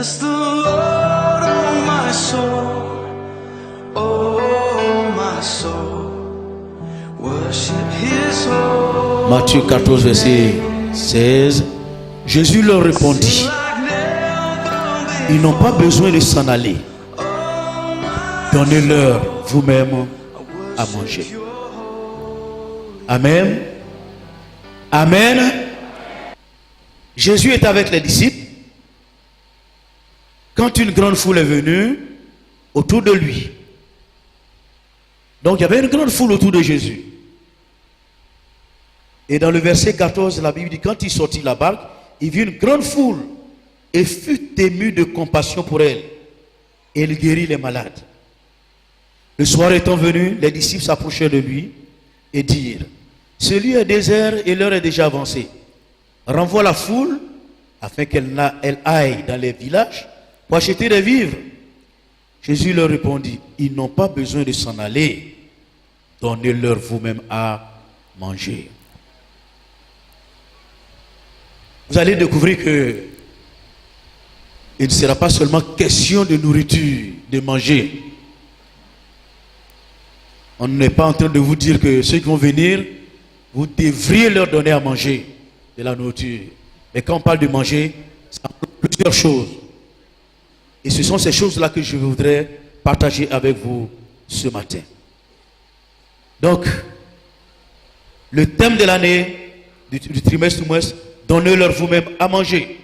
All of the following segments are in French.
Bless the Lord, oh my soul, oh my soul, worship His holy. Matthieu 14, verset 16. Jésus leur répondit, ils n'ont pas besoin de s'en aller. Donnez-leur vous-même à manger. Amen. Amen. Jésus est avec les disciples. Quand une grande foule est venue autour de lui. Donc il y avait une grande foule autour de Jésus. Et dans le verset 14, la Bible dit, quand il sortit de la barque, il vit une grande foule et fut ému de compassion pour elle. Et il guérit les malades. Le soir étant venu, les disciples s'approchèrent de lui et dirent, ce lieu est désert et l'heure est déjà avancée. Renvoie la foule afin qu'elle aille dans les villages pour acheter des vivres. Jésus leur répondit, ils n'ont pas besoin de s'en aller. Donnez-leur vous-même à manger. Vous allez découvrir que il ne sera pas seulement question de nourriture, de manger. On n'est pas en train de vous dire que ceux qui vont venir, vous devriez leur donner à manger de la nourriture. Mais quand on parle de manger, ça inclut plusieurs choses. Et ce sont ces choses-là que je voudrais partager avec vous ce matin. Donc, le thème de l'année, du trimestre, donnez-leur vous-même à manger.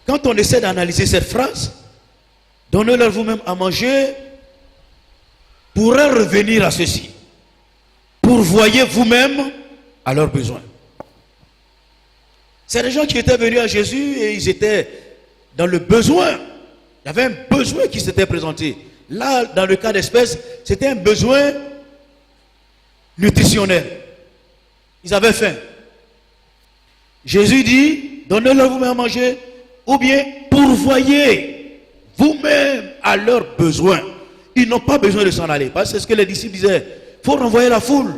Quand on essaie d'analyser cette phrase, donnez-leur vous-même à manger, pourrait revenir à ceci. Pourvoyez vous-même à leurs besoins. C'est des gens qui étaient venus à Jésus et ils étaient dans le besoin. Il y avait un besoin qui s'était présenté. Là, dans le cas d'espèce, c'était un besoin nutritionnel. Ils avaient faim. Jésus dit, donnez-leur vous-même à manger, ou bien pourvoyez vous-même à leurs besoins. Ils n'ont pas besoin de s'en aller. Parce que c'est ce que les disciples disaient. Il faut renvoyer la foule.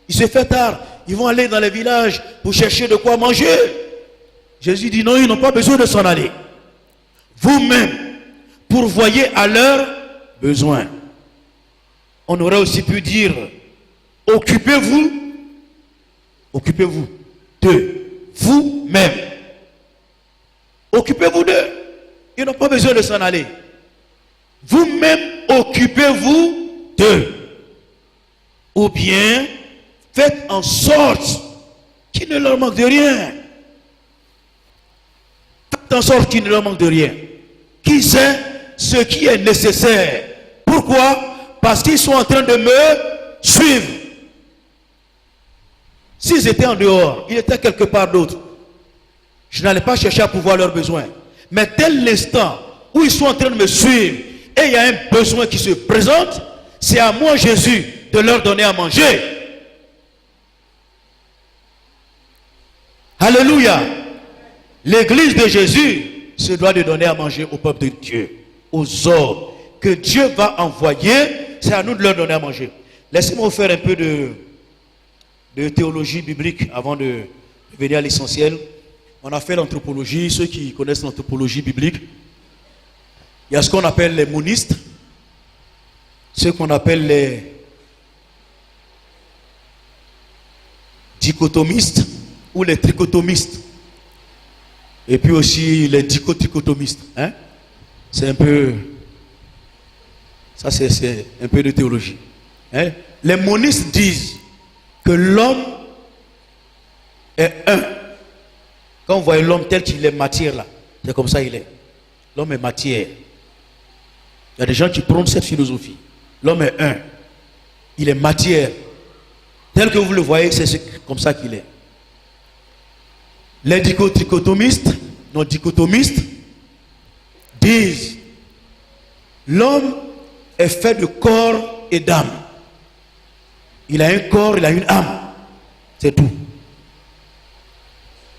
Il se fait tard. Ils vont aller dans les villages pour chercher de quoi manger. Jésus dit non, ils n'ont pas besoin de s'en aller. Vous-même, pourvoyez à leurs besoins. On aurait aussi pu dire, occupez-vous de vous-même. Occupez-vous d'eux. Ils n'ont pas besoin de s'en aller. Vous-même, occupez-vous d'eux. Ou bien, faites en sorte qu'il ne leur manque de rien. Faites en sorte qu'il ne leur manque de rien. Qui sait ce qui est nécessaire? Pourquoi? Parce qu'ils sont en train de me suivre. S'ils étaient en dehors, ils étaient quelque part d'autre, je n'allais pas chercher à pouvoir leurs besoins. Mais dès l'instant où ils sont en train de me suivre et il y a un besoin qui se présente, c'est à moi, Jésus, de leur donner à manger. Alléluia. L'église de Jésus se doit de donner à manger au peuple de Dieu, aux hommes que Dieu va envoyer. C'est à nous de leur donner à manger. Laissez-moi vous faire un peu de théologie biblique avant de venir à l'essentiel. On a fait l'anthropologie. Ceux qui connaissent l'anthropologie biblique, il y a ce qu'on appelle les monistes, ceux qu'on appelle les dichotomistes ou les trichotomistes, et puis aussi les dichotrichotomistes. Hein? C'est un peu, ça c'est un peu de théologie. Hein? Les monistes disent que l'homme est un. Quand vous voyez l'homme tel qu'il est matière là, c'est comme ça il est. L'homme est matière. Il y a des gens qui prônent cette philosophie. L'homme est un. Il est matière. Tel que vous le voyez, c'est comme ça qu'il est. Les dichotomistes, non dichotomistes, disent l'homme est fait de corps et d'âme. Il a un corps, il a une âme. C'est tout.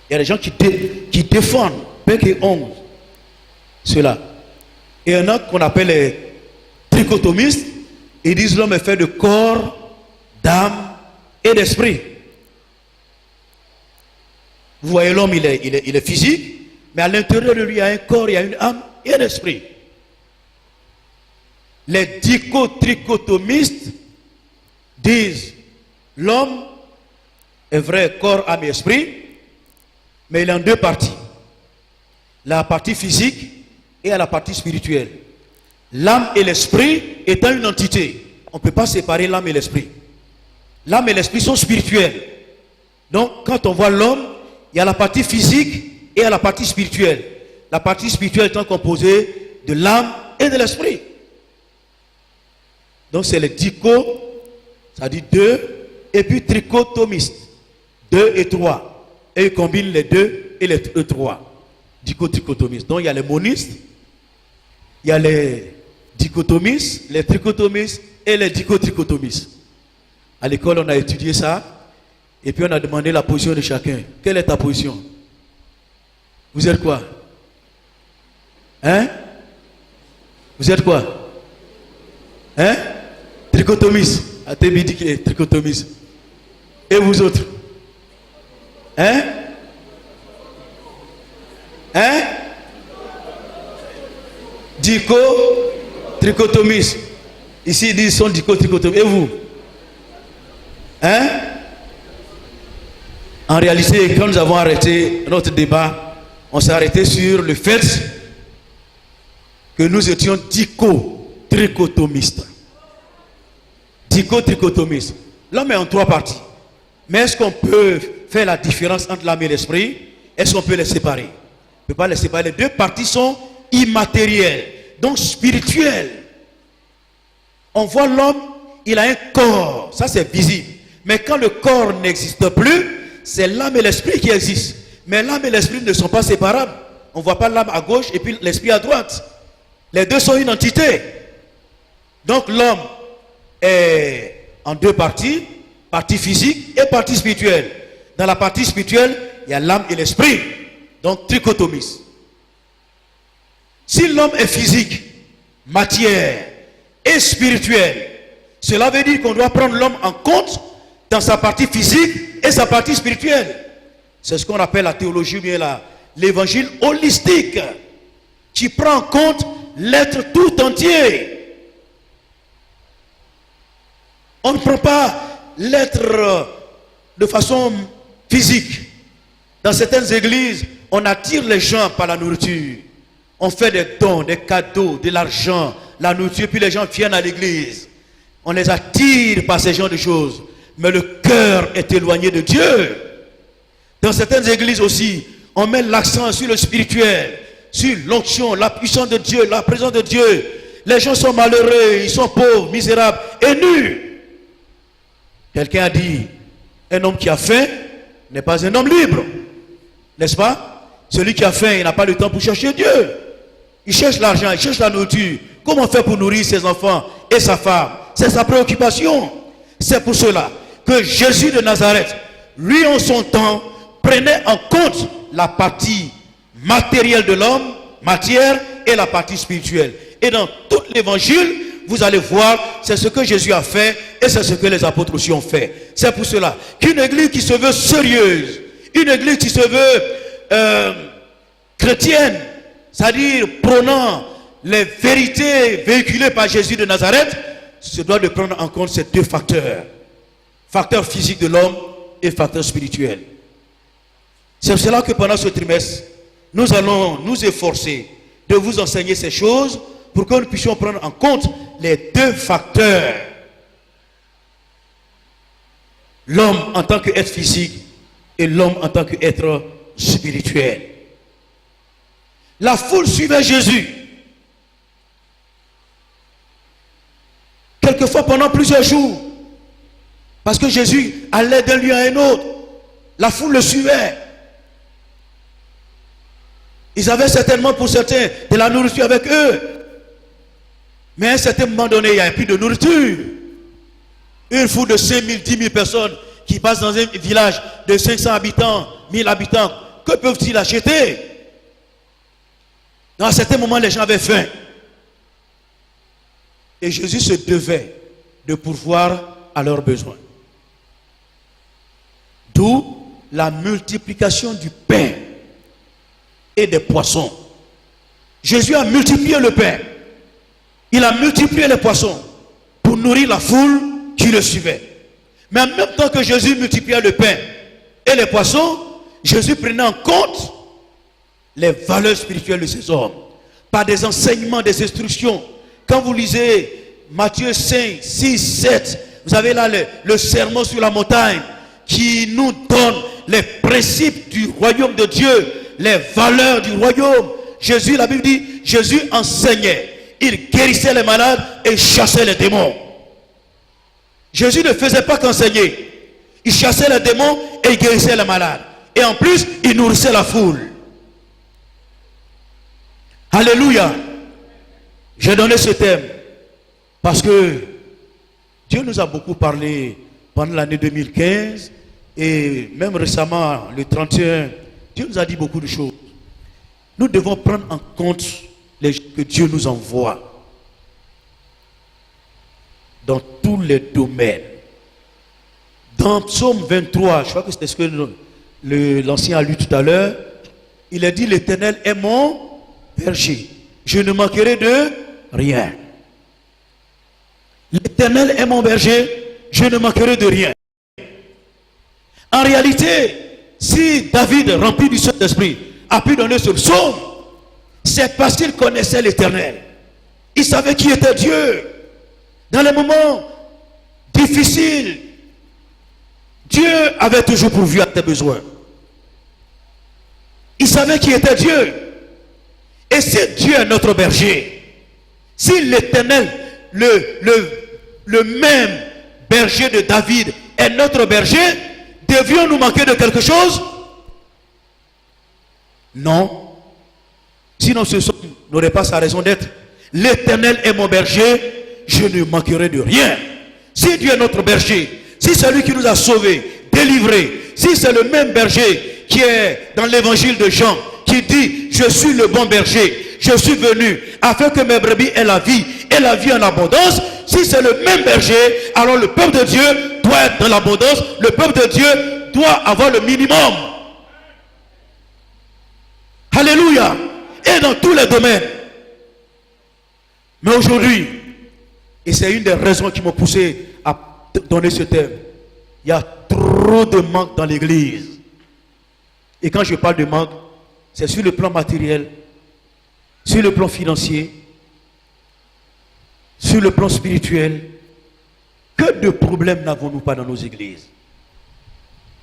Il y a des gens qui défendent, bec et ongle, cela. Et il y en a qu'on appelle les trichotomistes. Ils disent l'homme est fait de corps, d'âme et d'esprit. Vous voyez l'homme, il est physique, Mais à l'intérieur de lui, il y a un corps, il y a une âme et un esprit. Les dichotrichotomistes disent l'homme est vrai, corps, âme et esprit, mais il est en deux parties. La partie physique et la partie spirituelle. L'âme et l'esprit étant une entité. On ne peut pas séparer l'âme et l'esprit. L'âme et l'esprit sont spirituels. Donc, quand on voit l'homme, il y a la partie physique et il y a la partie spirituelle. La partie spirituelle étant composée de l'âme et de l'esprit. Donc, c'est les dicho, ça dit deux, et puis trichotomistes, 2 et 3. Et ils combinent les 2 et les 3. Dichotomistes. Donc, il y a les monistes, il y a les dichotomistes, les trichotomistes et les dichotrichotomistes. À l'école, on a étudié ça. Et puis on a demandé la position de chacun. Quelle est ta position? Vous êtes quoi? Hein? Vous êtes quoi? Hein? Trichotomiste. Atébi dit qu'il est trichotomiste. Et vous autres? Hein? Hein? Trichotomiste. Ici ils disent sont dichotrichotomistes. Et vous? Hein? En réalité, quand nous avons arrêté notre débat, on s'est arrêté sur le fait que nous étions dichotrichotomistes. Dichotrichotomistes. L'homme est en 3 parties. Mais est-ce qu'on peut faire la différence entre l'âme et l'esprit? Est-ce qu'on peut les séparer? On ne peut pas les séparer. Les 2 parties sont immatérielles, donc spirituelles. On voit l'homme, il a un corps, ça c'est visible. Mais quand le corps n'existe plus, c'est l'âme et l'esprit qui existent. Mais l'âme et l'esprit ne sont pas séparables. On ne voit pas l'âme à gauche et puis l'esprit à droite. Les 2 sont une entité. Donc l'homme est en 2 parties, partie physique et partie spirituelle. Dans la partie spirituelle, il y a l'âme et l'esprit. Donc trichotomiste. Si l'homme est physique, matière et spirituel, cela veut dire qu'on doit prendre l'homme en compte dans sa partie physique et sa partie spirituelle. C'est ce qu'on appelle la théologie ou bien l'évangile holistique, qui prend en compte l'être tout entier. On ne prend pas l'être de façon physique. Dans certaines églises, on attire les gens par la nourriture. On fait des dons, des cadeaux, de l'argent, la nourriture, puis les gens viennent à l'église. On les attire par ces genres de choses. Mais le cœur est éloigné de Dieu. Dans certaines églises aussi, on met l'accent sur le spirituel, sur l'onction, la puissance de Dieu, la présence de Dieu. Les gens sont malheureux, ils sont pauvres, misérables et nus. Quelqu'un a dit, un homme qui a faim n'est pas un homme libre. N'est-ce pas? Celui qui a faim, il n'a pas le temps pour chercher Dieu. Il cherche l'argent, il cherche la nourriture. Comment faire pour nourrir ses enfants et sa femme? C'est sa préoccupation. C'est pour cela que Jésus de Nazareth, lui en son temps, prenait en compte la partie matérielle de l'homme, matière, et la partie spirituelle. Et dans tout l'évangile, vous allez voir, c'est ce que Jésus a fait et c'est ce que les apôtres aussi ont fait. C'est pour cela qu'une église qui se veut sérieuse, une église qui se veut chrétienne, c'est-à-dire prônant les vérités véhiculées par Jésus de Nazareth, se doit de prendre en compte ces 2 facteurs. Facteur physique de l'homme et facteur spirituel. C'est cela que pendant ce trimestre, nous allons nous efforcer de vous enseigner ces choses pour que nous puissions prendre en compte les 2 facteurs. L'homme en tant qu'être physique et l'homme en tant qu'être spirituel. La foule suivait Jésus. Quelquefois pendant plusieurs jours. Parce que Jésus allait d'un lieu à un autre. La foule le suivait. Ils avaient certainement pour certains de la nourriture avec eux. Mais à un certain moment donné, il n'y avait plus de nourriture. Une foule de 5 000, 10 000 personnes qui passent dans un village de 500 habitants, 1000 habitants, que peuvent-ils acheter? Dans un certain moment, les gens avaient faim. Et Jésus se devait de pourvoir à leurs besoins. D'où la multiplication du pain et des poissons. Jésus a multiplié le pain. Il a multiplié les poissons pour nourrir la foule qui le suivait. Mais en même temps que Jésus multipliait le pain et les poissons, Jésus prenait en compte les valeurs spirituelles de ces hommes. Par des enseignements, des instructions. Quand vous lisez Matthieu 5, 6, 7, vous avez là le sermon sur la montagne qui nous donne les principes du royaume de Dieu, les valeurs du royaume. Jésus, la Bible dit, Jésus enseignait, il guérissait les malades et chassait les démons. Jésus ne faisait pas qu'enseigner, il chassait les démons et il guérissait les malades. Et en plus, il nourrissait la foule. Alléluia. J'ai donné ce thème parce que Dieu nous a beaucoup parlé pendant l'année 2015 et même récemment, le 31, Dieu nous a dit beaucoup de choses. Nous devons prendre en compte les gens que Dieu nous envoie dans tous les domaines. Dans Psaume 23, je crois que c'était ce que l'ancien a lu tout à l'heure, il a dit: l'Éternel est mon berger, je ne manquerai de rien. L'Éternel est mon berger, je ne manquerai de rien. En réalité, si David, rempli du Saint-Esprit, a pu donner ce psaume, c'est parce qu'il connaissait l'Éternel. Il savait qui était Dieu. Dans les moments difficiles, Dieu avait toujours pourvu à tes besoins. Il savait qui était Dieu. Et si Dieu est notre berger, si l'Éternel, le même berger de David est notre berger, devions-nous manquer de quelque chose? Non. Sinon ce psaume n'aurait pas sa raison d'être. L'Éternel est mon berger, je ne manquerai de rien. Si Dieu est notre berger, si c'est lui qui nous a sauvés, délivrés, si c'est le même berger qui est dans l'évangile de Jean, qui dit: je suis le bon berger, je suis venu afin que mes brebis aient la vie et la vie en abondance. Si c'est le même berger, alors le peuple de Dieu doit être dans l'abondance, le peuple de Dieu doit avoir le minimum. Alléluia. Et dans tous les domaines. Mais aujourd'hui, et c'est une des raisons qui m'ont poussé à donner ce thème, il y a trop de manque dans l'église. Et quand je parle de manque, c'est sur le plan matériel, sur le plan financier, sur le plan spirituel. Que de problèmes n'avons-nous pas dans nos églises?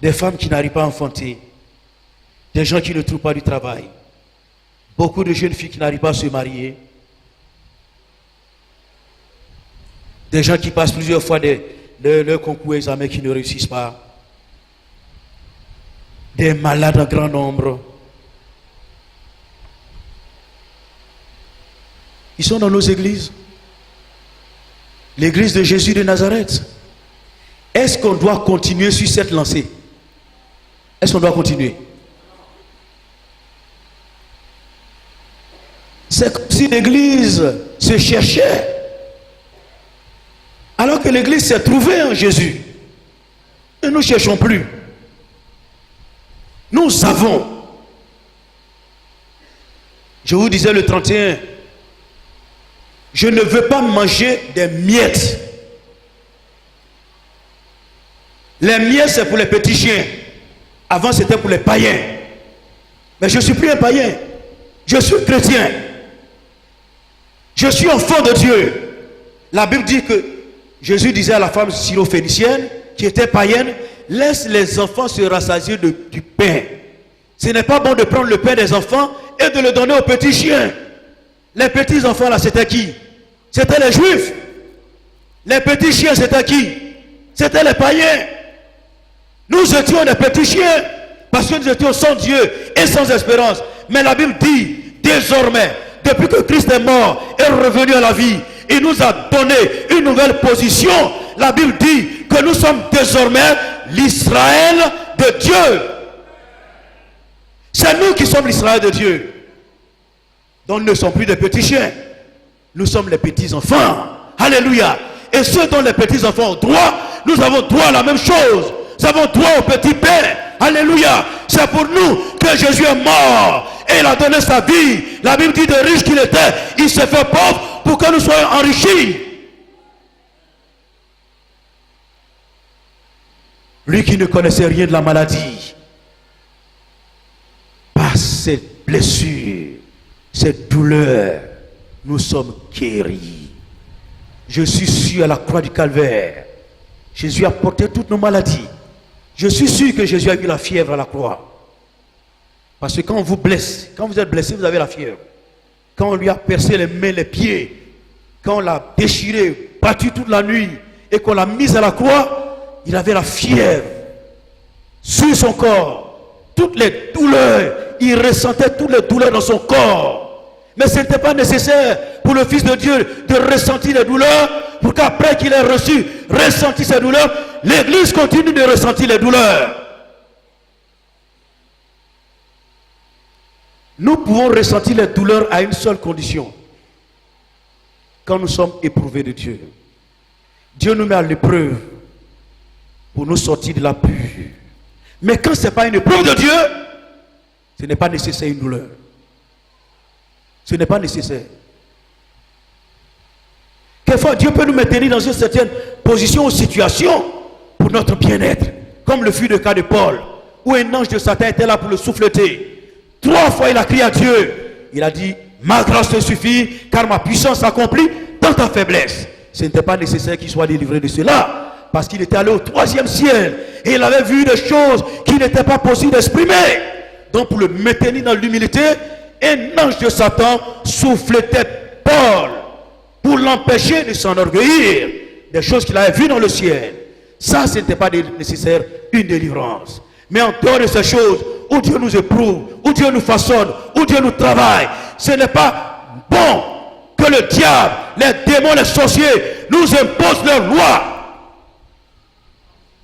Des femmes qui n'arrivent pas à enfanter, des gens qui ne trouvent pas du travail, beaucoup de jeunes filles qui n'arrivent pas à se marier, des gens qui passent plusieurs fois leur concours examen qui ne réussissent pas, des malades en grand nombre. Ils sont dans nos églises. L'église de Jésus de Nazareth. Est-ce qu'on doit continuer sur cette lancée? Est-ce qu'on doit continuer? C'est comme si l'église se cherchait, alors que l'église s'est trouvée en Jésus. Et nous ne cherchons plus. Nous avons. Je vous disais le 31, je ne veux pas manger des miettes. Les miettes, c'est pour les petits chiens. Avant, c'était pour les païens. Mais je ne suis plus un païen. Je suis chrétien. Je suis enfant de Dieu. La Bible dit que Jésus disait à la femme syro-phénicienne qui était païenne: laisse les enfants se rassasier du pain. Ce n'est pas bon de prendre le pain des enfants et de le donner aux petits chiens. Les petits enfants là, c'était qui? C'était les juifs. Les petits chiens, c'était qui? C'était les païens. Nous étions des petits chiens parce que nous étions sans Dieu et sans espérance. Mais la Bible dit désormais, depuis que Christ est mort et revenu à la vie, il nous a donné une nouvelle position. La Bible dit que nous sommes désormais l'Israël de Dieu. C'est nous qui sommes l'Israël de Dieu. Donc nous ne sommes plus des petits chiens. Nous sommes les petits enfants. Alléluia. Et ceux dont les petits enfants ont droit, nous avons droit à la même chose. Nous avons droit au petit pain. Alléluia. C'est pour nous que Jésus est mort. Et il a donné sa vie. La Bible dit de riche qu'il était, il s'est fait pauvre pour que nous soyons enrichis. Lui qui ne connaissait rien de la maladie, par ses blessures, ses douleurs, nous sommes guéris. Je suis sûr à la croix du calvaire, Jésus a porté toutes nos maladies. Je suis sûr que Jésus a eu la fièvre à la croix. Parce que quand on vous blesse, quand vous êtes blessé, vous avez la fièvre. Quand on lui a percé les mains, les pieds, quand on l'a déchiré, battu toute la nuit, et qu'on l'a mis à la croix, il avait la fièvre sur son corps. Toutes les douleurs, il ressentait toutes les douleurs dans son corps. Mais ce n'était pas nécessaire pour le Fils de Dieu de ressentir les douleurs, pour qu'après qu'il ait ressenti ces douleurs, l'Église continue de ressentir les douleurs. Nous pouvons ressentir les douleurs à une seule condition. Quand nous sommes éprouvés de Dieu. Dieu nous met à l'épreuve pour nous sortir de la pure. Mais quand ce n'est pas une épreuve de Dieu, ce n'est pas nécessaire une douleur. Ce n'est pas nécessaire. Quelquefois, Dieu peut nous maintenir dans une certaine position ou situation pour notre bien-être. Comme le fut le cas de Paul, où un ange de Satan était là pour le souffleter. 3 fois, il a crié à Dieu. Il a dit, ma grâce te suffit, car ma puissance s'accomplit dans ta faiblesse. Ce n'était pas nécessaire qu'il soit délivré de cela, parce qu'il était allé au 3e ciel, et il avait vu des choses qui n'étaient pas possibles d'exprimer. Donc, pour le maintenir dans l'humilité, un ange de Satan souffletait Paul, pour l'empêcher de s'enorgueillir des choses qu'il avait vues dans le ciel. Ça, ce n'était pas nécessaire une délivrance. Mais en dehors de ces choses, où Dieu nous éprouve, où Dieu nous façonne, où Dieu nous travaille, ce n'est pas bon que le diable, les démons, les sorciers nous imposent leurs lois.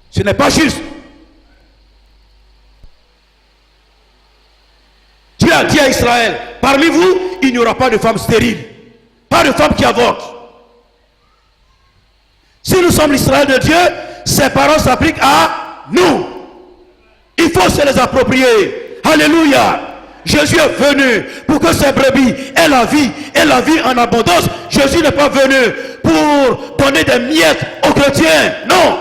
Ce n'est pas juste. Dieu a dit à Israël, parmi vous, il n'y aura pas de femmes stériles, pas de femmes qui avortent. Si nous sommes l'Israël de Dieu, ces paroles s'appliquent à nous. Il faut se les approprier. Alléluia. Jésus est venu pour que ces brebis aient la vie et la vie en abondance. Jésus n'est pas venu pour donner des miettes aux chrétiens. Non.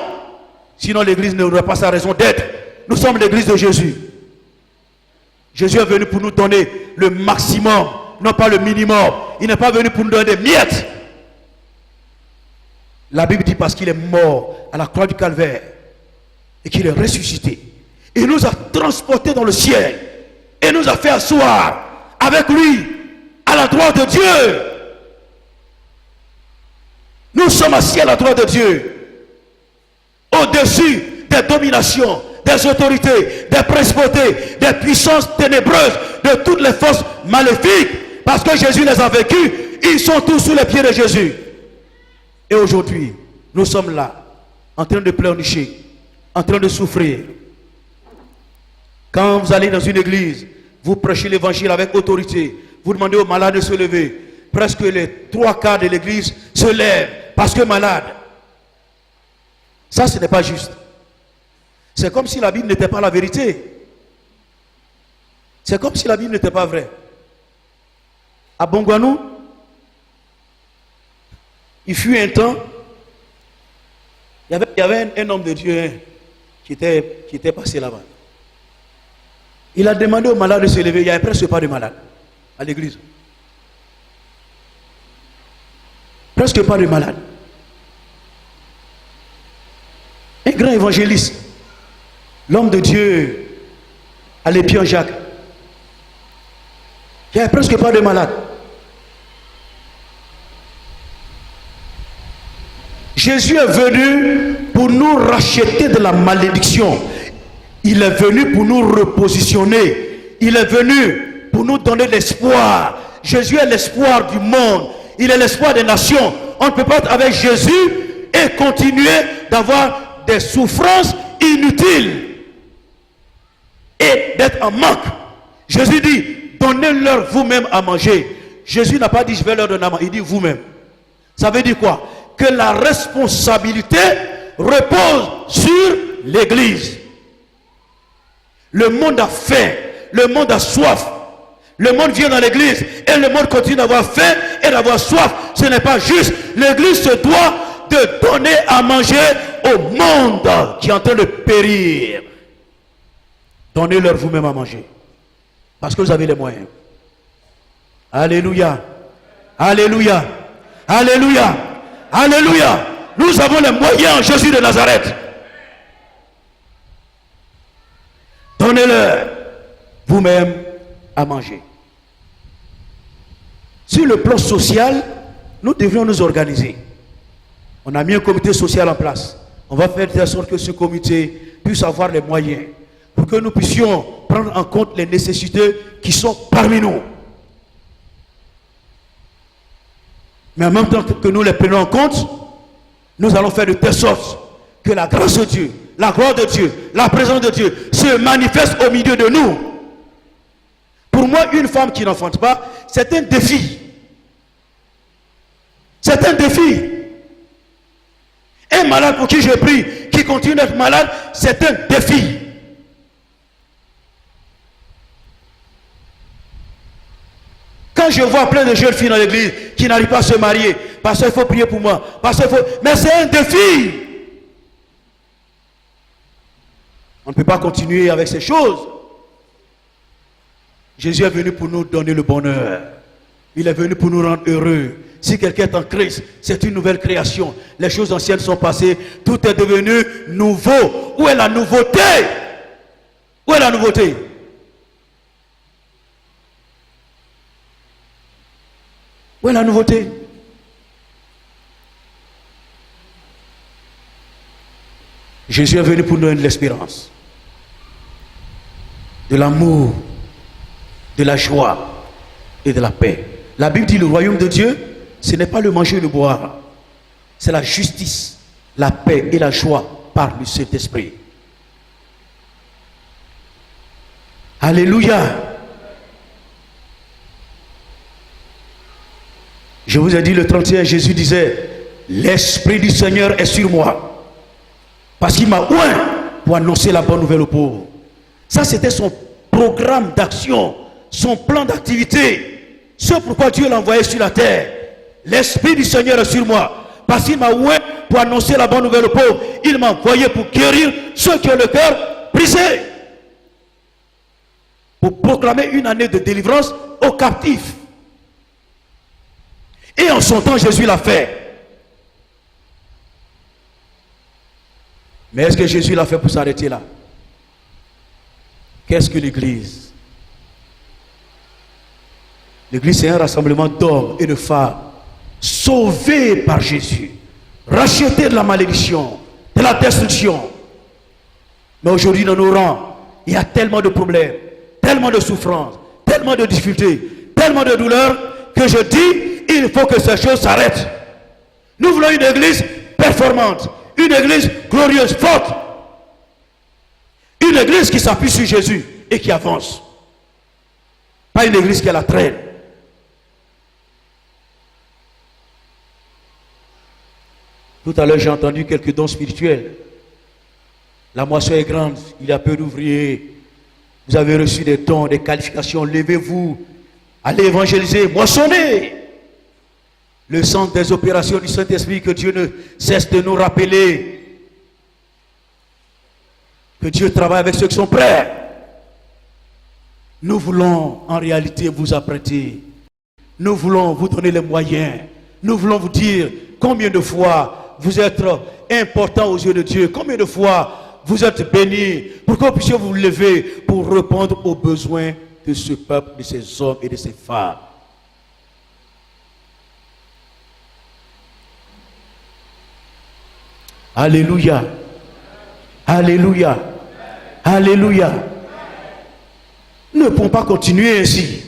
Sinon l'église n'aurait pas sa raison d'être. Nous sommes l'église de Jésus. Jésus est venu pour nous donner le maximum, non pas le minimum. Il n'est pas venu pour nous donner des miettes. La Bible dit parce qu'il est mort à la croix du calvaire et qu'il est ressuscité. Il nous a transportés dans le ciel et nous a fait asseoir avec lui à la droite de Dieu. Nous sommes assis à la droite de Dieu, au-dessus des dominations, des autorités, des principautés, des puissances ténébreuses, de toutes les forces maléfiques, parce que Jésus les a vécus. Ils sont tous sous les pieds de Jésus. Et aujourd'hui, nous sommes là, en train de pleurnicher, en train de souffrir. Quand vous allez dans une église, vous prêchez l'évangile avec autorité, vous demandez aux malades de se lever. Presque les 3/4 de l'église se lèvent parce que malades. Ça, ce n'est pas juste. C'est comme si la Bible n'était pas la vérité. C'est comme si la Bible n'était pas vraie. À Bongwanou, il fut un temps, il y avait un homme de Dieu qui était passé là-bas. Il a demandé aux malades de se lever. Il n'y avait presque pas de malades à l'église. Presque pas de malades. Un grand évangéliste, l'homme de Dieu, à l'épion Jacques. Il n'y avait presque pas de malades. Jésus est venu pour nous racheter de la malédiction. Il est venu pour nous repositionner. Il est venu pour nous donner l'espoir. Jésus est l'espoir du monde. Il est l'espoir des nations. On ne peut pas être avec Jésus et continuer d'avoir des souffrances inutiles et d'être en manque. Jésus dit, donnez-leur vous-même à manger. Jésus n'a pas dit, je vais leur donner à manger. Il dit, vous-même. Ça veut dire quoi? Que la responsabilité repose sur l'église. Le monde a faim, le monde a soif. Le monde vient dans l'église et le monde continue d'avoir faim et d'avoir soif. Ce n'est pas juste. L'église se doit de donner à manger au monde qui est en train de périr. Donnez-leur vous-même à manger. Parce que vous avez les moyens. Alléluia. Alléluia. Alléluia. Alléluia. Nous avons les moyens en Jésus de Nazareth. Donnez-leur vous-même à manger. Sur le plan social, nous devrions nous organiser. On a mis un comité social en place. On va faire de sorte que ce comité puisse avoir les moyens pour que nous puissions prendre en compte les nécessités qui sont parmi nous. Mais en même temps que nous les prenons en compte, nous allons faire de telle sorte que la grâce de Dieu, la gloire de Dieu, la présence de Dieu se manifeste au milieu de nous. Pour moi, une femme qui n'enfante pas, c'est un défi. C'est un défi. Un malade pour qui je prie, qui continue d'être malade, c'est un défi. Quand je vois plein de jeunes filles dans l'église qui n'arrivent pas à se marier, parce qu'il faut prier pour moi, parce qu'il faut... Mais c'est un défi. On ne peut pas continuer avec ces choses. Jésus est venu pour nous donner le bonheur. Il est venu pour nous rendre heureux. Si quelqu'un est en Christ, c'est une nouvelle création. Les choses anciennes sont passées. Tout est devenu nouveau. Où est la nouveauté? Où est la nouveauté? Où est la nouveauté? Jésus est venu pour nous donner de l'espérance, de l'amour, de la joie et de la paix. La Bible dit le royaume de Dieu, ce n'est pas le manger et le boire. C'est la justice, la paix et la joie par le Saint-Esprit. Alléluia. Je vous ai dit le 31, Jésus disait, l'Esprit du Seigneur est sur moi. Parce qu'il m'a oint pour annoncer la bonne nouvelle aux pauvres. Ça, c'était son programme d'action, son plan d'activité. C'est pourquoi Dieu l'a envoyé sur la terre. L'Esprit du Seigneur est sur moi. Parce qu'il m'a oint pour annoncer la bonne nouvelle aux pauvres. Il m'a envoyé pour guérir ceux qui ont le cœur brisé. Pour proclamer une année de délivrance aux captifs. Et en son temps, Jésus l'a fait. Mais est-ce que Jésus l'a fait pour s'arrêter là? Qu'est-ce que l'Église? L'Église, c'est un rassemblement d'hommes et de femmes sauvés par Jésus, rachetés de la malédiction, de la destruction. Mais aujourd'hui, dans nos rangs, il y a tellement de problèmes, tellement de souffrances, tellement de difficultés, tellement de douleurs, que je dis, il faut que ces choses s'arrêtent. Nous voulons une Église performante, une Église glorieuse, forte, une Église qui s'appuie sur Jésus et qui avance. Pas une Église qui a la traîne. Tout à l'heure, j'ai entendu quelques dons spirituels. La moisson est grande, il y a peu d'ouvriers. Vous avez reçu des dons, des qualifications. Levez-vous, allez évangéliser, moissonnez. Le centre des opérations du Saint-Esprit, que Dieu ne cesse de nous rappeler. Que Dieu travaille avec ceux qui sont prêts. Nous voulons en réalité vous apprêter. Nous voulons vous donner les moyens. Nous voulons vous dire combien de fois vous êtes important aux yeux de Dieu. Combien de fois vous êtes bénis pour que vous puissiez vous lever pour répondre aux besoins de ce peuple, de ces hommes et de ces femmes. Alléluia. Alléluia. Alléluia. Nous ne pouvons pas continuer ainsi.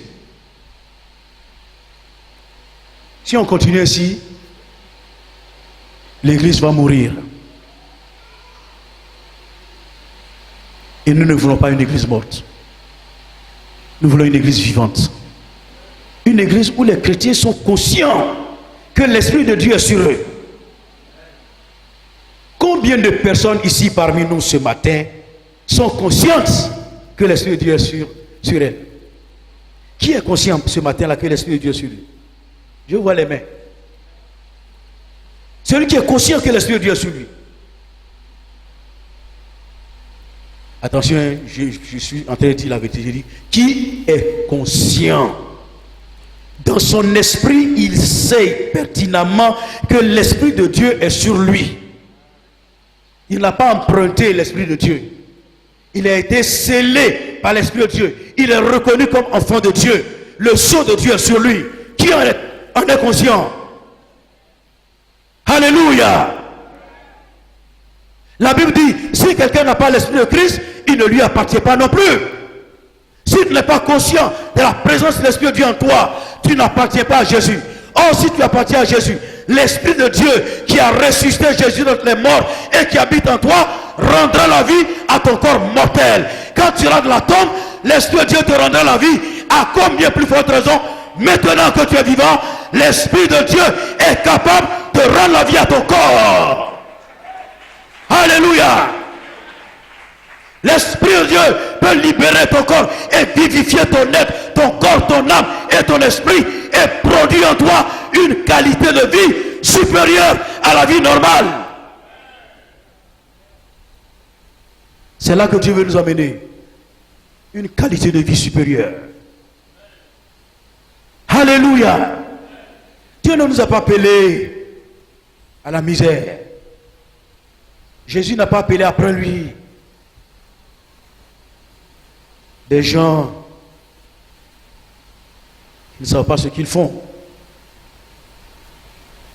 Si on continue ainsi, l'Église va mourir. Et nous ne voulons pas une Église morte. Nous voulons une Église vivante. Une Église où les chrétiens sont conscients que l'Esprit de Dieu est sur eux. Qu'on Combien de personnes ici parmi nous ce matin sont conscientes que l'Esprit de Dieu est sur elles? Qui est conscient ce matin-là que l'Esprit de Dieu est sur lui? Je vois les mains. Celui qui est conscient que l'Esprit de Dieu est sur lui. Attention, je suis en train de dire la vérité. Je dis, qui est conscient? Dans son esprit, il sait pertinemment que l'Esprit de Dieu est sur lui. Il n'a pas emprunté l'Esprit de Dieu. Il a été scellé par l'Esprit de Dieu. Il est reconnu comme enfant de Dieu. Le sceau de Dieu est sur lui. Qui en est conscient? Alléluia. La Bible dit, si quelqu'un n'a pas l'Esprit de Christ, il ne lui appartient pas non plus. Si tu n'es pas conscient de la présence de l'Esprit de Dieu en toi, tu n'appartiens pas à Jésus. Or, si tu appartiens à Jésus, l'Esprit de Dieu qui a ressuscité Jésus d'entre les morts et qui habite en toi, rendra la vie à ton corps mortel. Quand tu iras de la tombe, l'Esprit de Dieu te rendra la vie. À combien plus forte raison, maintenant que tu es vivant, l'Esprit de Dieu est capable de rendre la vie à ton corps. Alléluia. L'Esprit de Dieu peut libérer ton corps et vivifier ton être, ton corps, ton âme et ton esprit et produire en toi une qualité de vie supérieure à la vie normale. C'est là que Dieu veut nous amener. Une qualité de vie supérieure. Alléluia. Dieu ne nous a pas appelés à la misère. Jésus n'a pas appelé après lui des gens qui ne savent pas ce qu'ils font.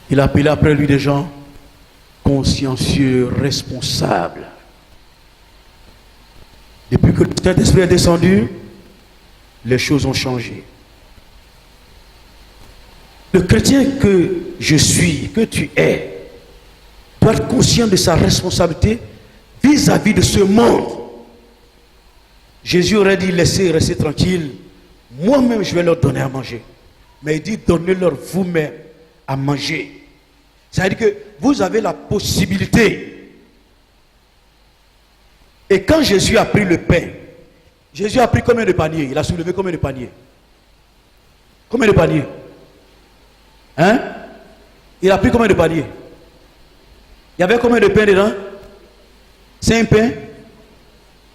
Il a appelé après lui des gens consciencieux, responsables. Depuis que le Saint-Esprit est descendu, les choses ont changé. Le chrétien que je suis, que tu es, doit être conscient de sa responsabilité vis-à-vis de ce monde. Jésus aurait dit, laissez rester tranquille. Moi-même, je vais leur donner à manger. Mais il dit, donnez-leur vous-même à manger. C'est-à-dire que vous avez la possibilité. Et quand Jésus a pris le pain, Jésus a pris combien de paniers? Il a soulevé combien de paniers? Combien de paniers? Hein? Il a pris combien de paniers? Il y avait combien de pains dedans? 5 pains,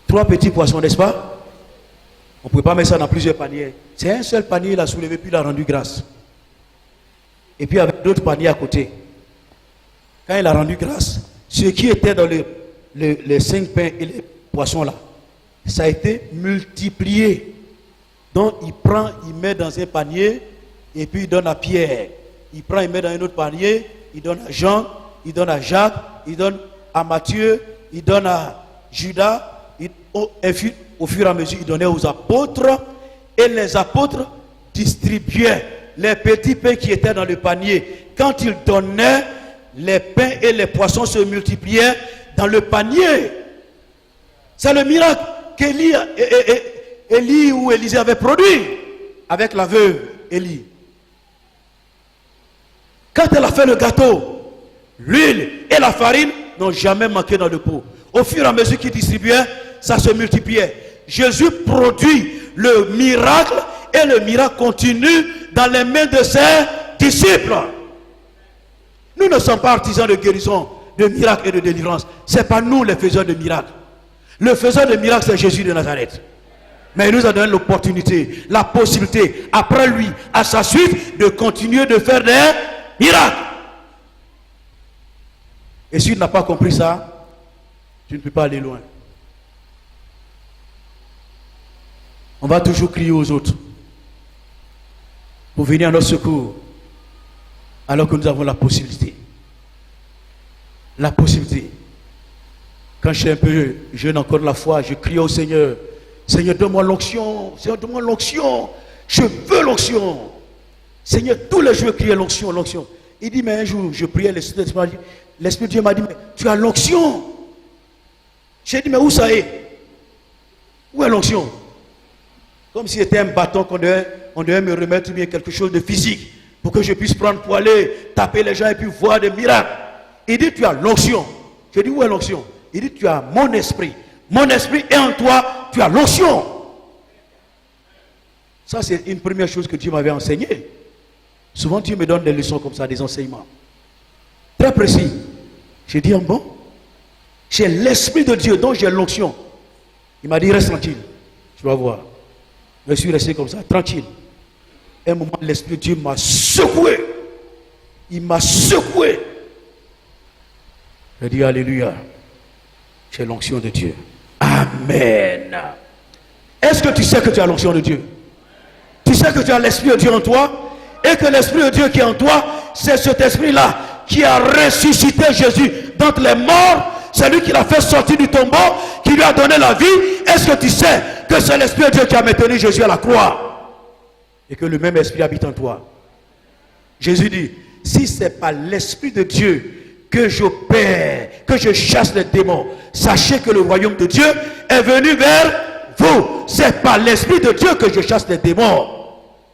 3 petits poissons, n'est-ce pas? On ne pouvait pas mettre ça dans plusieurs paniers. C'est un seul panier, il a soulevé, puis il a rendu grâce. Et puis avec d'autres paniers à côté. Quand il a rendu grâce, ce qui était dans les 5 pains et les poissons là, ça a été multiplié. Donc il prend, il met dans un panier, et puis il donne à Pierre. Il prend, il met dans un autre panier, il donne à Jean, il donne à Jacques, il donne à Matthieu, il donne à Judas, au fur et à mesure, il donnait aux apôtres, et les apôtres distribuaient les petits pains qui étaient dans le panier. Quand ils donnaient, les pains et les poissons se multipliaient dans le panier. C'est le miracle qu'Élie ou Élisée avait produit avec la veuve Élie. Quand elle a fait le gâteau, l'huile et la farine n'ont jamais manqué dans le pot. Au fur et à mesure qu'il distribuait, ça se multipliait. Jésus produit le miracle et le miracle continue dans les mains de ses disciples. Nous ne sommes pas artisans de guérison, de miracles et de délivrance. Ce n'est pas nous les faiseurs de miracles. Le faiseur de miracles, c'est Jésus de Nazareth. Mais il nous a donné l'opportunité, la possibilité, après lui, à sa suite, de continuer de faire des miracles. Et si tu n'as pas compris ça, tu ne peux pas aller loin. On va toujours crier aux autres pour venir à notre secours, alors que nous avons la possibilité. La possibilité. Quand je suis un peu jeune encore de la foi, je crie au Seigneur, Seigneur, donne-moi l'onction, Seigneur, donne-moi l'onction, je veux l'onction. Seigneur, tous les jours, je criais l'onction, l'onction. Il dit, mais un jour, je priais, l'Esprit de Dieu m'a dit, mais tu as l'onction. J'ai dit, mais où ça est? Où est l'onction? Comme si c'était un bâton qu'on devait me remettre, ou bien quelque chose de physique, pour que je puisse prendre pour aller taper les gens et puis voir des miracles. Il dit, tu as l'onction. Je dis, où est l'onction? Il dit, tu as mon esprit. Mon esprit est en toi, tu as l'onction. Ça, c'est une première chose que Dieu m'avait enseignée. Souvent, Dieu me donne des leçons comme ça, des enseignements. Très précis. J'ai dit, bon, j'ai l'esprit de Dieu, donc j'ai l'onction. Il m'a dit, reste tranquille. Tu vas voir. Je suis resté comme ça, tranquille. Un moment, l'esprit de Dieu m'a secoué. Il m'a secoué. J'ai dit, alléluia. J'ai l'onction de Dieu. Amen. Est-ce que tu sais que tu as l'onction de Dieu? Tu sais que tu as l'esprit de Dieu en toi? Et que l'esprit de Dieu qui est en toi, c'est cet esprit-là qui a ressuscité Jésus d'entre les morts. C'est lui qui l'a fait sortir du tombeau, qui lui a donné la vie. Est-ce que tu sais que c'est l'esprit de Dieu qui a maintenu Jésus à la croix? Et que le même esprit habite en toi. Jésus dit, si ce n'est pas l'esprit de Dieu que j'opère, que je chasse les démons, sachez que le royaume de Dieu est venu vers vous. Ce n'est pas l'esprit de Dieu que je chasse les démons.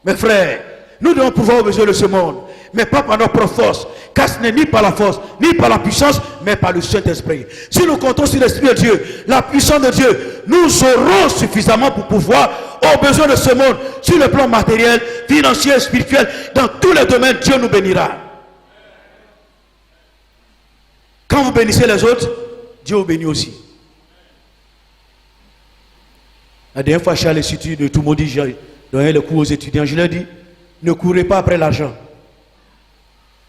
Mes frères, nous devons pouvoir besoin de ce monde, mais pas par notre propre force, car ce n'est ni par la force, ni par la puissance, mais par le Saint-Esprit. Si nous comptons sur l'Esprit de Dieu, la puissance de Dieu, nous aurons suffisamment pour pouvoir, aux besoins de ce monde, sur le plan matériel, financier, spirituel, dans tous les domaines, Dieu nous bénira. Quand vous bénissez les autres, Dieu vous bénit aussi. La dernière fois, je suis à l'Institut de Toumoudi, j'ai donné le cours aux étudiants, je leur ai dit, ne courez pas après l'argent.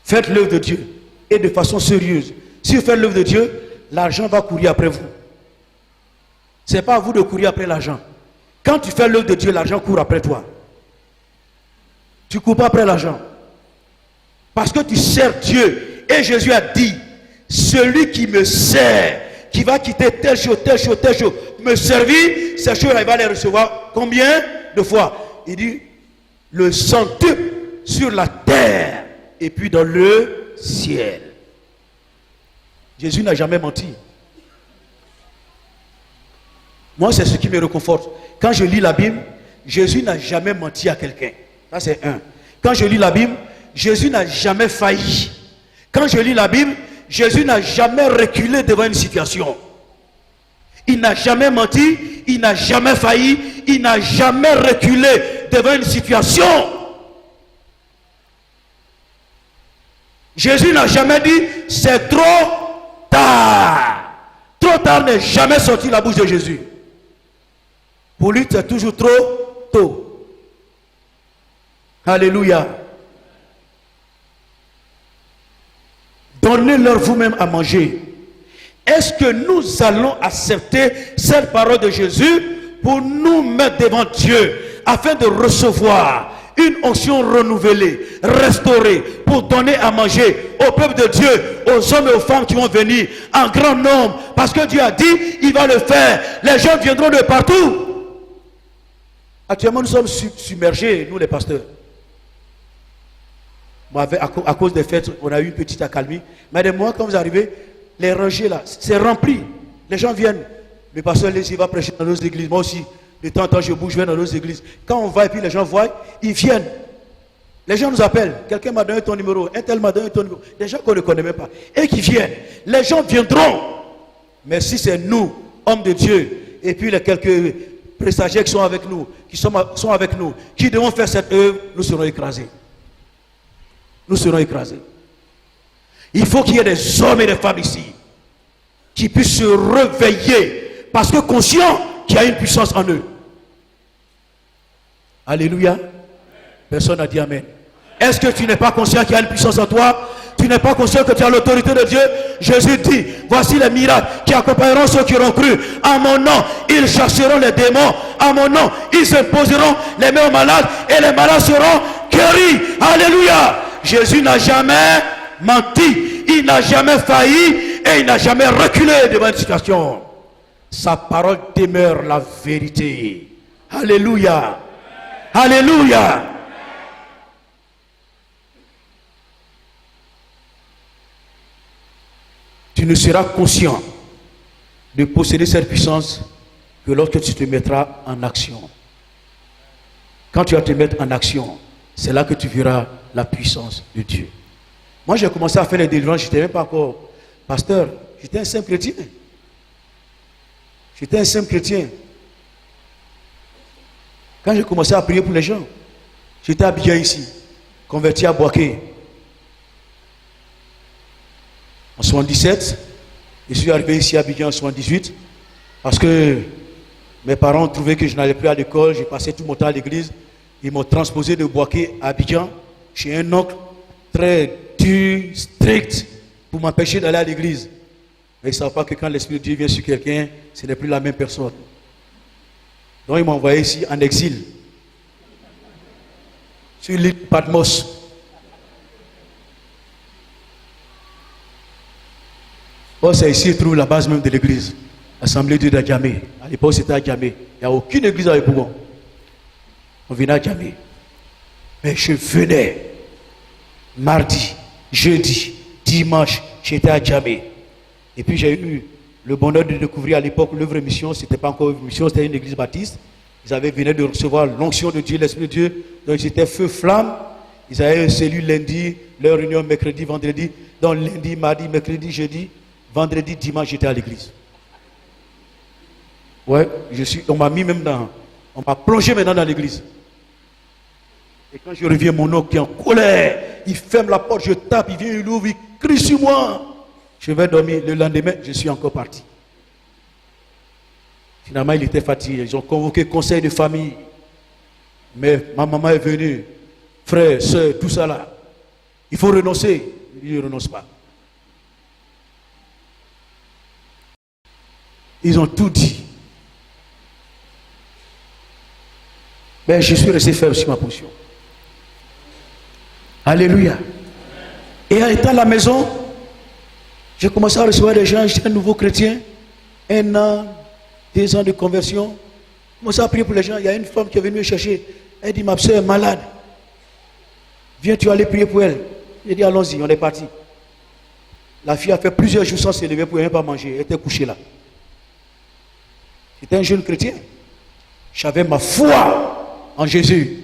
Faites l'œuvre de Dieu et de façon sérieuse. Si vous faites l'œuvre de Dieu, l'argent va courir après vous. Ce n'est pas à vous de courir après l'argent. Quand tu fais l'œuvre de Dieu, l'argent court après toi. Tu ne cours pas après l'argent. Parce que tu sers Dieu. Et Jésus a dit, celui qui me sert, qui va quitter telle chose, me servir, ces choses-là, il va les recevoir combien de fois? Il dit, le centuple sur la terre et puis dans le ciel. Jésus n'a jamais menti. Moi, c'est ce qui me réconforte. Quand je lis la Bible, Jésus n'a jamais menti à quelqu'un. Ça, c'est un. Quand je lis la Bible, Jésus n'a jamais failli. Quand je lis la Bible, Jésus n'a jamais reculé devant une situation. Il n'a jamais menti, il n'a jamais failli, il n'a jamais reculé devant une situation. Jésus n'a jamais dit, c'est trop tard. Trop tard n'est jamais sorti de la bouche de Jésus. Pour lui, c'est toujours trop tôt. Alléluia. Donnez-leur vous-même à manger. Est-ce que nous allons accepter cette parole de Jésus pour nous mettre devant Dieu afin de recevoir une onction renouvelée, restaurée, pour donner à manger au peuple de Dieu, aux hommes et aux femmes qui vont venir en grand nombre, parce que Dieu a dit, il va le faire. Les gens viendront de partout. Actuellement, nous sommes submergés, nous les pasteurs. Moi, à cause des fêtes, on a eu une petite accalmie. Mais des mois, quand vous arrivez, les rangées là, c'est rempli. Les gens viennent. Le pasteur il va prêcher dans nos églises. Moi aussi, de temps en temps, je bouge, je vais dans nos églises. Quand on va et puis les gens voient, ils viennent. Les gens nous appellent. Quelqu'un m'a donné ton numéro. Un tel m'a donné ton numéro. Des gens qu'on ne connaît même pas. Et qui viennent. Les gens viendront. Mais si c'est nous, hommes de Dieu, et puis les quelques pressagiers qui sont avec nous, qui sont avec nous, qui devons faire cette œuvre, nous serons écrasés. Nous serons écrasés. Il faut qu'il y ait des hommes et des femmes ici qui puissent se réveiller parce que conscients qu'il y a une puissance en eux. Alléluia. Personne n'a dit amen. Est-ce que tu n'es pas conscient qu'il y a une puissance en toi? Tu n'es pas conscient que tu as l'autorité de Dieu? Jésus dit, voici les miracles qui accompagneront ceux qui auront cru. À mon nom, ils chasseront les démons. À mon nom, ils imposeront les mains aux malades et les malades seront guéris. Alléluia. Jésus n'a jamais menti, il n'a jamais failli et il n'a jamais reculé devant une situation. Sa parole demeure la vérité. Alléluia. Alléluia. Tu ne seras conscient de posséder cette puissance que lorsque tu te mettras en action. Quand tu vas te mettre en action, c'est là que tu verras la puissance de Dieu. Moi, j'ai commencé à faire les délivrances, je n'étais même pas encore pasteur. j'étais un simple chrétien. J'étais un simple chrétien. Quand j'ai commencé à prier pour les gens, j'étais à Abidjan ici, converti à Boaké. En 77, je suis arrivé ici à Abidjan en 78 parce que mes parents trouvaient que je n'allais plus à l'école, j'ai passé tout mon temps à l'église. Ils m'ont transposé de Boaké à Abidjan chez un oncle très dur, strict, pour m'empêcher d'aller à l'église. Mais ils ne savent pas que quand l'Esprit de Dieu vient sur quelqu'un, ce n'est plus la même personne. Donc ils m'ont envoyé ici en exil, sur l'île Patmos. Bon, c'est ici que trouve la base même de l'église, l'Assemblée de Dieu d'Adjamé. À l'époque, c'était à Adjamé. Il n'y a aucune église à Yopougon. On venait à Adjamé. Mais je venais mardi, jeudi, dimanche, j'étais à Adjamé. Et puis j'ai eu le bonheur de découvrir à l'époque l'œuvre mission. Ce n'était pas encore une mission, c'était une église baptiste. Ils venaient de recevoir l'onction de Dieu, l'Esprit de Dieu. Donc ils étaient feu flamme. Ils avaient un cellule lundi, leur réunion mercredi, vendredi. Donc lundi, mardi, mercredi, jeudi, vendredi, dimanche, j'étais à l'église. Ouais, on m'a mis même on m'a plongé maintenant dans l'église. Et quand je reviens, mon oncle qui est en colère, il ferme la porte, je tape, il vient, il ouvre, il crie sur moi. Je vais dormir. Le lendemain, je suis encore parti. Finalement, il était fatigué. Ils ont convoqué conseil de famille. Mais ma maman est venue. Frère, soeur, tout ça là. Il faut renoncer. Il ne renonce pas. Ils ont tout dit. Mais je suis resté ferme sur ma position. Alléluia. Et en étant à la maison, j'ai commencé à recevoir des gens. J'étais un nouveau chrétien. 1 an, 2 ans de conversion. J'ai commencé à prier pour les gens. Il y a une femme qui est venue me chercher. Elle dit, ma soeur est malade. Viens, tu vas aller prier pour elle. J'ai dit, allons-y, on est parti. La fille a fait plusieurs jours sans se lever pour ne pas manger. Elle était couchée là. J'étais un jeune chrétien. J'avais ma foi en Jésus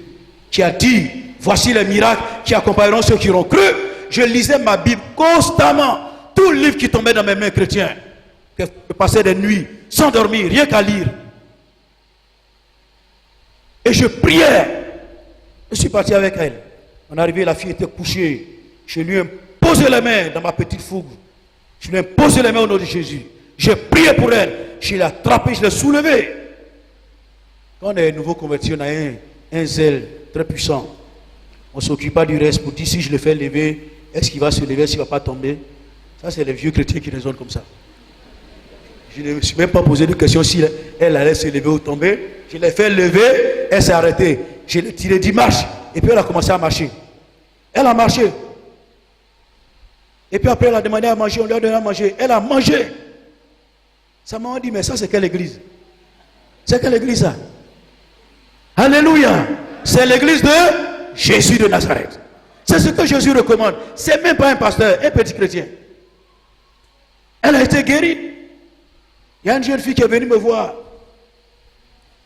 qui a dit, voici les miracles qui accompagneront ceux qui auront cru. Je lisais ma Bible constamment. Tout le livre qui tombait dans mes mains chrétiens. Je passais des nuits sans dormir, rien qu'à lire. Et je priais. Je suis parti avec elle. On est arrivé, la fille était couchée. Je lui ai posé les mains dans ma petite fougue. Je lui ai posé les mains au nom de Jésus. J'ai prié pour elle. Je l'ai attrapée, je l'ai soulevée. Quand on est nouveau converti, on a un zèle très puissant. On ne s'occupe pas du reste pour dire si je le fais lever, est-ce qu'il va se lever, est-ce qu'il ne va pas tomber. Ça, c'est les vieux chrétiens qui raisonnent comme ça. Je ne me suis même pas posé de question si elle allait se lever ou tomber. Je l'ai fait lever, elle s'est arrêtée. Je l'ai tiré 10 marches et puis elle a commencé à marcher. Elle a marché. Et puis après, elle a demandé à manger, on lui a donné à manger. Elle a mangé. Sa maman dit, mais ça, c'est quelle église? C'est quelle église ça? Alléluia. C'est l'église de Jésus de Nazareth. C'est ce que Jésus recommande. C'est même pas un pasteur, un petit chrétien. Elle a été guérie. Il y a une jeune fille qui est venue me voir.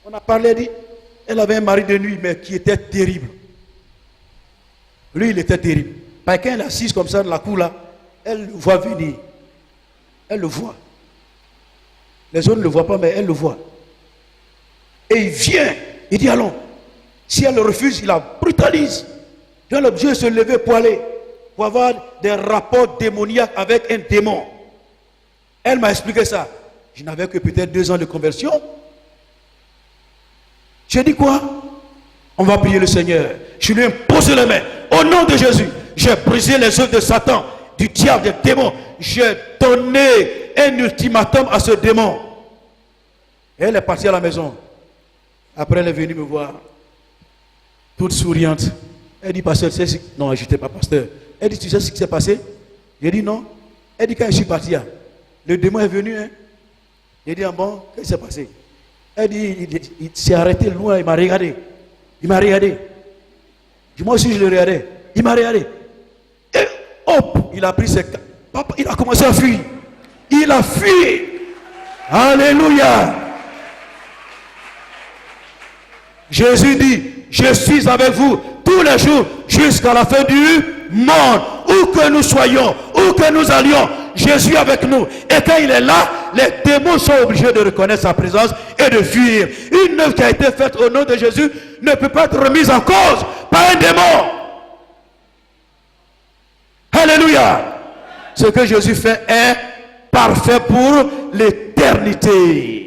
On a parlé, dit, elle avait un mari de nuit, mais qui était terrible. Lui, il était terrible. Parce qu'elle est assise comme ça dans la cour là, elle le voit venir. Elle le voit. Les autres ne le voient pas, mais elle le voit. Et il vient, il dit allons. Si elle le refuse, il la brutalise. Il a l'objet de se lever pour aller, pour avoir des rapports démoniaques avec un démon. Elle m'a expliqué ça. Je n'avais que peut-être 2 ans de conversion. J'ai dit quoi? On va prier le Seigneur. Je lui ai posé les mains. Au nom de Jésus, j'ai brisé les œuvres de Satan, du diable, des démons. J'ai donné un ultimatum à ce démon. Et elle est partie à la maison. Après, elle est venue me voir, toute souriante. Elle dit, pasteur, tu sais, non, je n'étais pas pasteur. Elle dit, tu sais ce qui s'est passé? J'ai dit, non. Elle dit, quand je suis parti, le démon est venu. J'ai dit, ah bon, qu'est-ce qui s'est passé? Elle dit, il s'est arrêté loin, il m'a regardé. Il m'a regardé. Moi aussi, je le regardais. Il m'a regardé. Et hop, il a pris ses... Papa, il a commencé à fuir. Il a fui. Alléluia. Jésus dit, je suis avec vous tous les jours jusqu'à la fin du monde. Où que nous soyons, où que nous allions, Jésus avec nous. Et quand il est là, les démons sont obligés de reconnaître sa présence et de fuir. Une œuvre qui a été faite au nom de Jésus ne peut pas être remise en cause par un démon. Alléluia. Ce que Jésus fait est parfait pour l'éternité.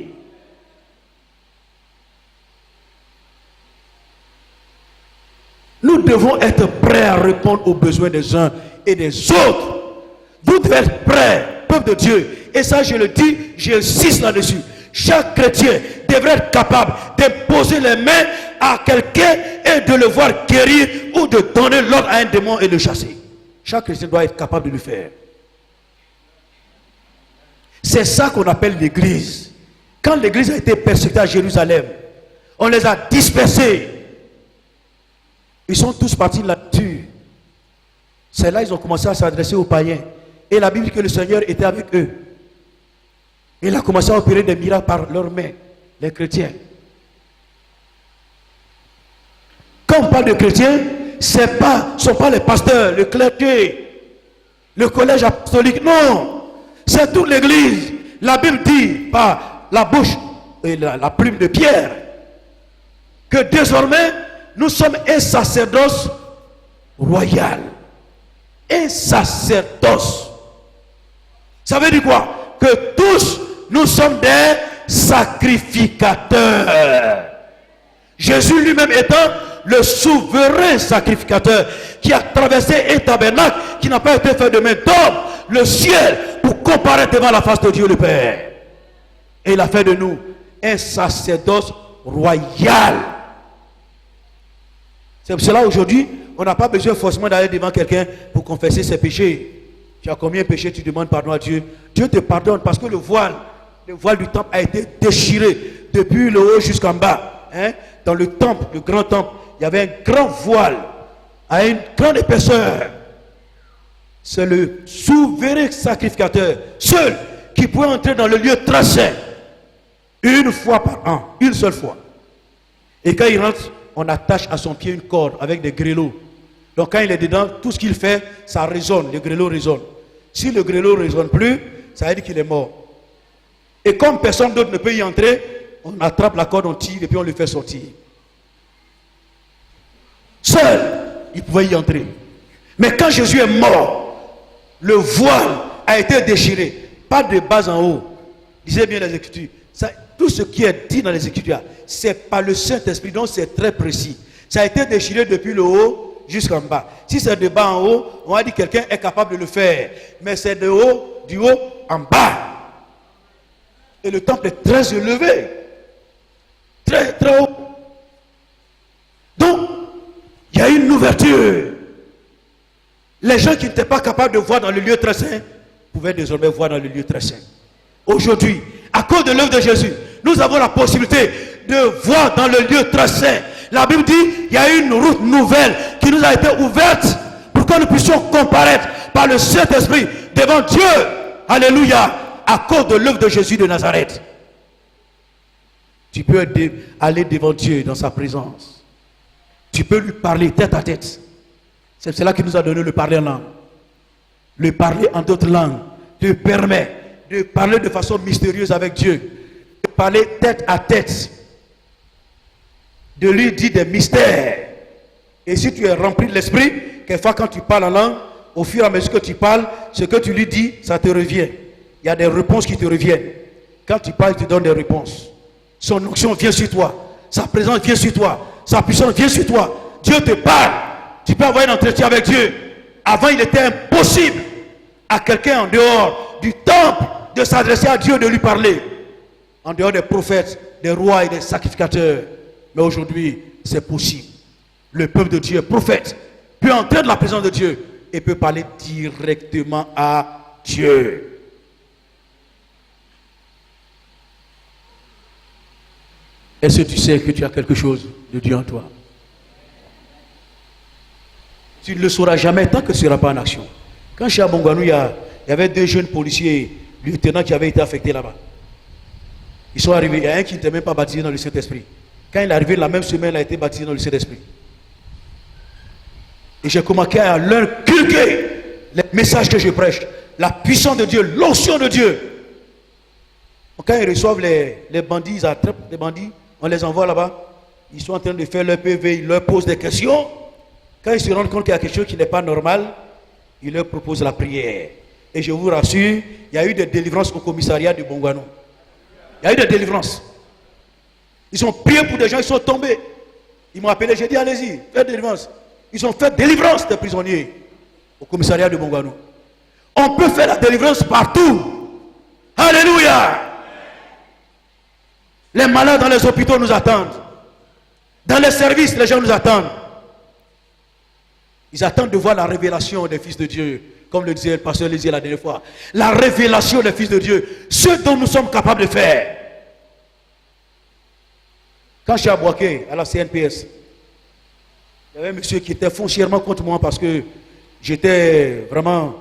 Nous devons être prêts à répondre aux besoins des uns et des autres. Vous devez être prêts, peuple de Dieu. Et ça, je le dis, j'insiste là-dessus. Chaque chrétien devrait être capable d'imposer les mains à quelqu'un et de le voir guérir ou de donner l'ordre à un démon et le chasser. Chaque chrétien doit être capable de le faire. C'est ça qu'on appelle l'église. Quand l'église a été persécutée à Jérusalem, on les a dispersés. Ils sont tous partis là-dessus. C'est là qu'ils ont commencé à s'adresser aux païens. Et la Bible dit que le Seigneur était avec eux. Il a commencé à opérer des miracles par leurs mains, les chrétiens. Quand on parle de chrétiens, ce ne sont pas les pasteurs, le clergé, le collège apostolique. Non, c'est toute l'église. La Bible dit par la bouche et la plume de Pierre que désormais nous sommes un sacerdoce royal. Un sacerdoce. Ça veut dire quoi? Que tous nous sommes des sacrificateurs. Jésus lui-même étant le souverain sacrificateur qui a traversé un tabernacle qui n'a pas été fait de main d'homme, le ciel, pour comparaître devant la face de Dieu le Père. Et il a fait de nous un sacerdoce royal. C'est pour cela aujourd'hui, on n'a pas besoin forcément d'aller devant quelqu'un pour confesser ses péchés. Tu as combien de péchés, tu demandes pardon à Dieu. Dieu te pardonne parce que le voile du temple a été déchiré depuis le haut jusqu'en bas. Dans le temple, le grand temple, il y avait un grand voile à une grande épaisseur. C'est le souverain sacrificateur, seul, qui pouvait entrer dans le lieu très saint une fois par an, une seule fois. Et quand il rentre, on attache à son pied une corde avec des grelots. Donc quand il est dedans, tout ce qu'il fait, ça résonne, le grelot résonne. Si le grelot ne résonne plus, ça veut dire qu'il est mort. Et comme personne d'autre ne peut y entrer, on attrape la corde, on tire et puis on le fait sortir. Seul, il pouvait y entrer. Mais quand Jésus est mort, le voile a été déchiré. Pas de bas en haut. Lisez bien les Écritures. Tout ce qui est dit dans les Écritures, c'est par le Saint-Esprit, donc c'est très précis. Ça a été déchiré depuis le haut jusqu'en bas. Si c'est de bas en haut, on va dire que quelqu'un est capable de le faire. Mais c'est du haut en bas. Et le temple est très élevé. Très, très haut. Donc, il y a une ouverture. Les gens qui n'étaient pas capables de voir dans le lieu très saint pouvaient désormais voir dans le lieu très saint. Aujourd'hui, à cause de l'œuvre de Jésus, nous avons la possibilité de voir dans le lieu très saint. La Bible dit qu'il y a une route nouvelle qui nous a été ouverte pour que nous puissions comparaître par le Saint-Esprit devant Dieu. Alléluia. À cause de l'œuvre de Jésus de Nazareth. Tu peux aller devant Dieu dans sa présence. Tu peux lui parler tête à tête. C'est cela qui nous a donné le parler en langue. Le parler en d'autres langues te permet de parler de façon mystérieuse avec Dieu. De parler tête à tête. De lui dire des mystères. Et si tu es rempli de l'esprit, quelquefois quand tu parles en langue, au fur et à mesure que tu parles, ce que tu lui dis, ça te revient. Il y a des réponses qui te reviennent. Quand tu parles, il te donne des réponses. Son onction vient sur toi. Sa présence vient sur toi. Sa puissance vient sur toi. Dieu te parle. Tu peux avoir un entretien avec Dieu. Avant, il était impossible à quelqu'un en dehors du temple de s'adresser à Dieu, de lui parler. En dehors des prophètes, des rois et des sacrificateurs. Mais aujourd'hui, c'est possible. Le peuple de Dieu, prophète, peut entrer dans la présence de Dieu et peut parler directement à Dieu. Est-ce que tu sais que tu as quelque chose de Dieu en toi? Tu ne le sauras jamais tant que tu ne seras pas en action. Quand je suis à Bongouanou, il y avait 2 jeunes policiers, lieutenants qui avaient été affectés là-bas. Ils sont arrivés, il y a un qui n'était même pas baptisé dans le Saint-Esprit. Quand il est arrivé, la même semaine, il a été baptisé dans le Saint-Esprit. Et j'ai commencé à leur inculquer les messages que je prêche. la puissance de Dieu, l'onction de Dieu. Quand ils reçoivent les bandits, ils attrapent les bandits, on les envoie là-bas. Ils sont en train de faire leur PV, ils leur posent des questions. Quand ils se rendent compte qu'il y a quelque chose qui n'est pas normal, ils leur proposent la prière. Et je vous rassure, il y a eu des délivrances au commissariat de Bongouanou. Il y a eu des délivrances. Ils ont prié pour des gens, ils sont tombés. Ils m'ont appelé, j'ai dit allez-y, faites délivrance. Ils ont fait délivrance des prisonniers au commissariat de Bongouanou. On peut faire la délivrance partout. Alléluia. Les malades dans les hôpitaux nous attendent. Dans les services, les gens nous attendent. Ils attendent de voir la révélation des fils de Dieu. Comme le disait le pasteur Lézier la dernière fois. La révélation des fils de Dieu. Ce dont nous sommes capables de faire. Quand je suis à Boaké, à la CNPS, il y avait un monsieur qui était foncièrement contre moi parce que j'étais vraiment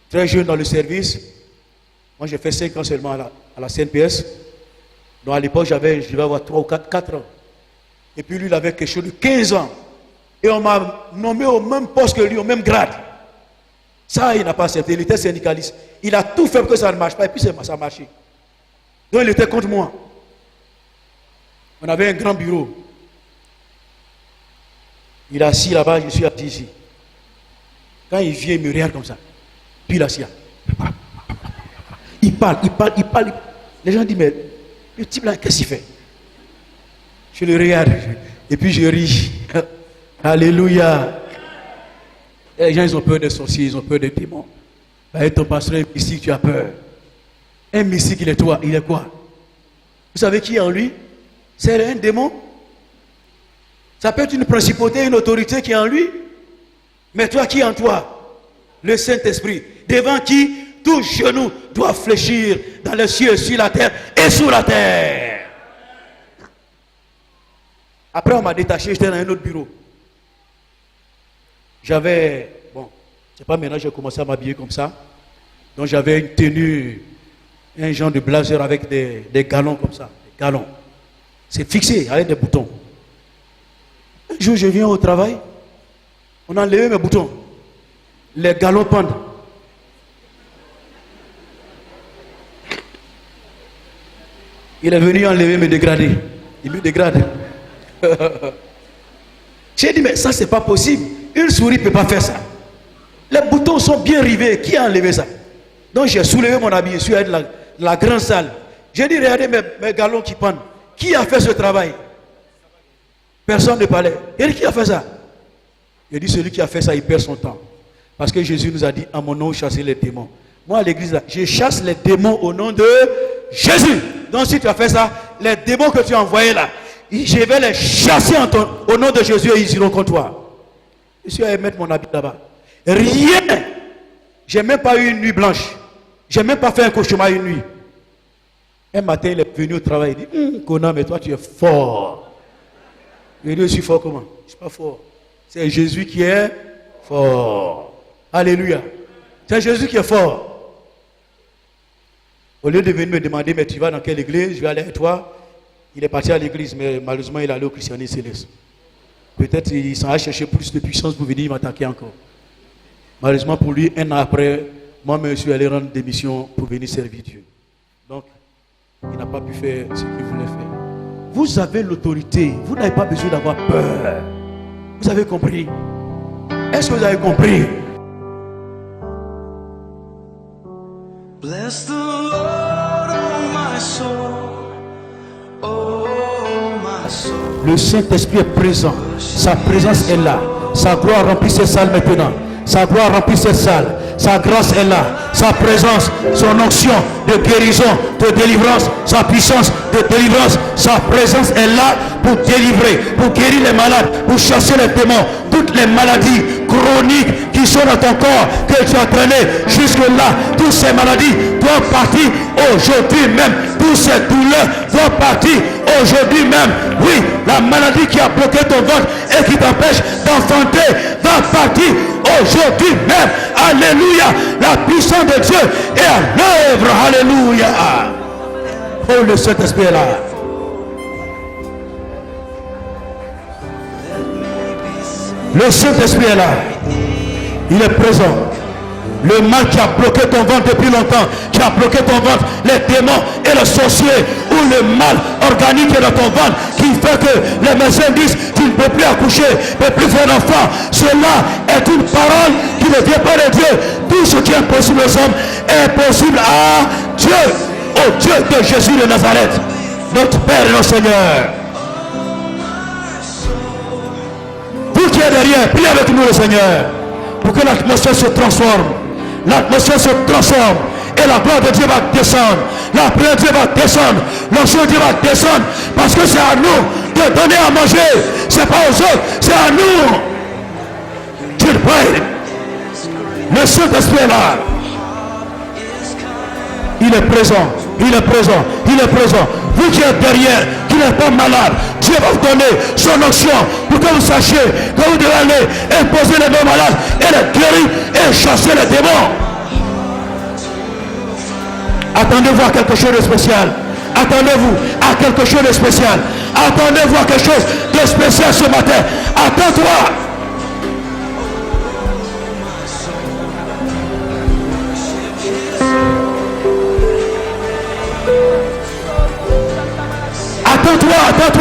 très jeune dans le service. Moi, j'ai fait 5 ans seulement à la CNPS. Donc, à l'époque, je devais avoir 3 ou 4 ans. Et puis, lui, il avait quelque chose de 15 ans. Et on m'a nommé au même poste que lui, au même grade. Ça, il n'a pas accepté. Il était syndicaliste. Il a tout fait pour que ça ne marche pas. Et puis, ça a marché. Donc, il était contre moi. On avait un grand bureau. Il est assis là-bas, je suis assis ici. Quand il vient, il me regarde comme ça. Puis il est assis là. Il parle. Les gens disent, mais le type là, qu'est-ce qu'il fait? Je le regarde. Et puis je ris. Alléluia. Et les gens, ils ont peur des sorciers, ils ont peur des démons. Bah, ton pasteur est mystique, tu as peur. Un mystique, il est toi, il est quoi? Vous savez qui est en lui? C'est un démon. Ça peut être une principauté, une autorité qui est en lui. Mais toi, qui est en toi? Le Saint-Esprit. Devant qui tout genou doit fléchir dans les cieux, sur la terre et sous la terre. Après, on m'a détaché, j'étais dans un autre bureau. J'avais, c'est pas maintenant, j'ai commencé à m'habiller comme ça. Donc j'avais une tenue, un genre de blazer avec des galons comme ça. Des galons. C'est fixé avec des boutons. Un jour, je viens au travail. On a enlevé mes boutons. Les galons pendent. Il est venu enlever mes dégradés. Il me dégrade. J'ai dit, mais ça, c'est pas possible. Une souris ne peut pas faire ça. Les boutons sont bien rivés. Qui a enlevé ça? Donc, j'ai soulevé mon habit. Je suis allé dans la grande salle. J'ai dit, regardez mes galons qui pendent. Qui a fait ce travail? Personne ne parlait. Et qui a fait ça? Il dit, celui qui a fait ça, il perd son temps. Parce que Jésus nous a dit, à mon nom, chassez les démons. Moi, à l'église, là, je chasse les démons au nom de Jésus. Donc, si tu as fait ça, les démons que tu as envoyés là, je vais les chasser au nom de Jésus et ils iront contre toi. Je suis allé mettre mon habit là-bas. Rien. J'ai même pas eu une nuit blanche. J'ai même pas fait un cauchemar une nuit. Un matin, il est venu au travail. Il dit, Conan, mais toi, tu es fort. Je dis, je suis fort comment? Je ne suis pas fort. C'est Jésus qui est fort. Alléluia. C'est Jésus qui est fort. Au lieu de venir me demander, mais tu vas dans quelle église? Je vais aller avec toi. Il est parti à l'église, mais malheureusement, il est allé au christianisme céleste. Peut-être qu'il s'en a cherché plus de puissance pour venir m'attaquer encore. Malheureusement pour lui, un an après, moi, je suis allé rendre démission pour venir servir Dieu. Donc, il n'a pas pu faire ce qu'il voulait faire. Vous avez l'autorité. Vous n'avez pas besoin d'avoir peur. Vous avez compris? Est-ce que vous avez compris? Bless the Lord, oh my soul. Oh my soul. Le Saint-Esprit est présent. Sa présence est là. Sa gloire remplit ces salles maintenant. Sa gloire remplit cette salle. Sa grâce est là. Sa présence, son onction de guérison, de délivrance, sa puissance de délivrance, sa présence est là pour délivrer, pour guérir les malades, pour chasser les démons, toutes les maladies chroniques qui sont dans ton corps, que tu as traîné jusque-là. Toutes ces maladies doivent partir aujourd'hui même. Toutes ces douleurs doivent partir aujourd'hui même. Oui, la maladie qui a bloqué ton ventre et qui t'empêche d'enfanter va partir aujourd'hui même. Alléluia. La puissance de Dieu est à l'œuvre. Alléluia. Oh, le Saint-Esprit est là. Le Saint-Esprit est là. Il est présent. Le mal qui a bloqué ton ventre depuis longtemps, qui a bloqué ton ventre, les démons et le sorcier, ou le mal organique est dans ton ventre, qui fait que les médecins disent tu ne peux plus accoucher, ne peux plus faire d'enfant. Cela est une parole qui ne vient pas de Dieu. Tout ce qui est possible aux hommes est possible à Dieu, au Dieu de Jésus de Nazareth, notre Père et notre Seigneur. Vous qui êtes derrière, priez avec nous le Seigneur, pour que l'atmosphère se transforme. L'atmosphère se transforme et la gloire de Dieu va descendre. La prière de Dieu va descendre. L'onction de Dieu va descendre. Parce que c'est à nous de donner à manger. Ce n'est pas aux autres, c'est à nous. Dieu prie. Le Saint-Esprit est là. Il est présent. Il est présent. Il est présent. Vous qui êtes derrière, qui n'êtes pas malade, Dieu va vous donner son onction pour que vous sachiez que vous devez aller imposer les mains malades et les guérir et chasser les démons. Attendez-vous à quelque chose de spécial. Attendez-vous à quelque chose de spécial. Attendez-vous à quelque chose de spécial ce matin. Attends-toi.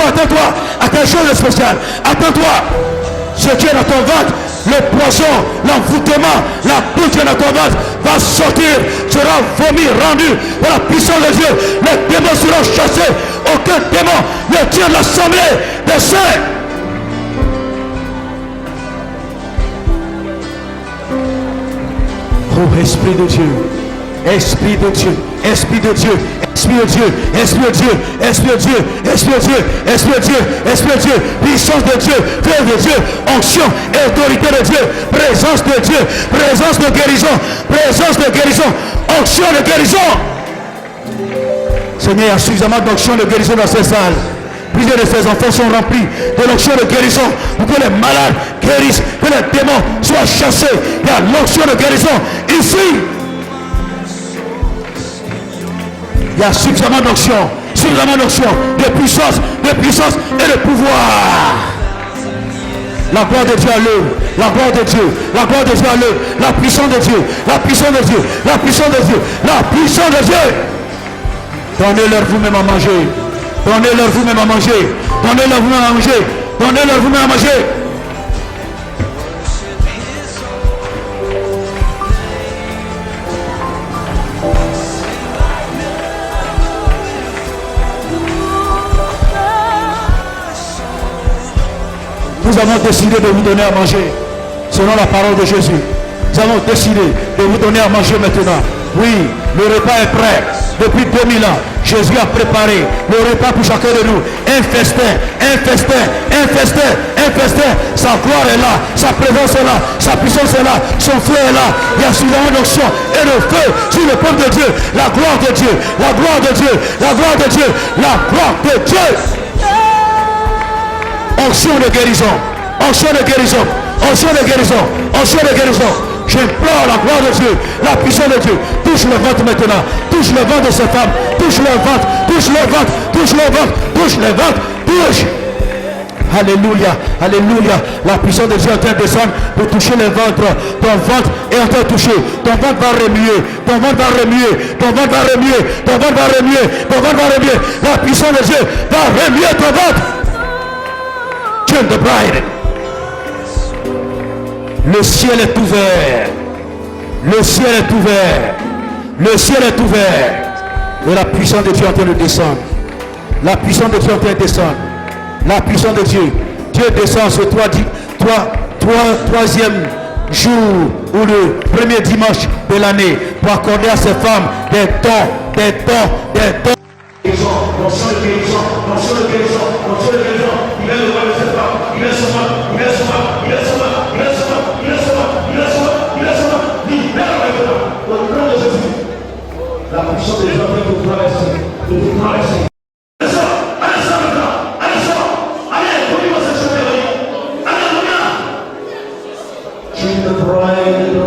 Attends-toi à quelque chose de spécial. Attends-toi. Ce qui est dans ton ventre, le poison, l'envoûtement, la boue qui est dans ton ventre va sortir, sera vomi, rendu par la puissance de Dieu. Les démons seront chassés. Aucun démon ne tient l'assemblée des saints. Oh Esprit de Dieu, Esprit de Dieu, Esprit de Dieu, Esprit de Dieu, Esprit de Dieu, Esprit de Dieu, Esprit de Dieu, Esprit de Dieu, Esprit de Dieu, puissance de Dieu, feu de Dieu, onction et autorité de Dieu, présence de Dieu, présence de guérison, onction de guérison. Seigneur, il y a suffisamment d'onction de guérison dans ces salles. Plusieurs de ces enfants sont remplis de l'onction de guérison pour que les malades guérissent, que les démons soient chassés. Il y a l'onction de guérison ici. Il y a suffisamment d'onction, de puissance et de pouvoir. La gloire de Dieu à l'œuvre, la gloire de Dieu, la gloire de Dieu à l'œuvre, la puissance de Dieu, la puissance de Dieu, la puissance de Dieu, la puissance de Dieu. Donnez-leur vous-même à manger, donnez-leur vous-même à manger, donnez-leur vous-même à manger, donnez-leur vous-même à manger. Nous avons décidé de vous donner à manger selon la parole de Jésus. Nous avons décidé de vous donner à manger maintenant. Oui, le repas est prêt. Depuis 2000 ans, Jésus a préparé le repas pour chacun de nous. Un festin, un festin, un festin, un festin. Sa gloire est là, sa présence est là, sa puissance est là, son feu est là. Il y a suffisamment d'onction et de feu sur le peuple de Dieu. La gloire de Dieu, la gloire de Dieu, la gloire de Dieu, la gloire de Dieu. Onction de guérison, onction de guérison, onction de guérison, onction de guérison. J'implore la gloire de Dieu, la puissance de Dieu. Touche le ventre maintenant, touche le ventre de ces femmes, touche le ventre, touche le ventre, touche le ventre, touche le ventre, touche. Alléluia, alléluia. La puissance de Dieu est en train de descendre pour toucher le ventre. Ton ventre est en train de toucher. Ton ventre va remuer, ton ventre va remuer, ton ventre va remuer, ton ventre va remuer, ton ventre va remuer. La puissance de Dieu va remuer ton ventre. Turn the bride. Le ciel est ouvert. Le ciel est ouvert. Le ciel est ouvert. Et la puissance de Dieu est en train de descendre. La puissance de Dieu est en train de descendre. La puissance de Dieu. Dieu descend ce troisième jour ou le premier dimanche de l'année pour accorder à ces femmes des dons, des dons, des dons. Il vient le roi de cette femme, il est sauveur, il est sauveur, il est sauveur, il est sauveur, il est sauveur, il est sauveur, il est sauveur, libère maintenant, au nom de Jésus. La puissance de Dieu est de vous traverser, de vous traverser. Allez ça maintenant, allez ça, allez, prenez dans cette chemin, allez, reviens. Je te prie de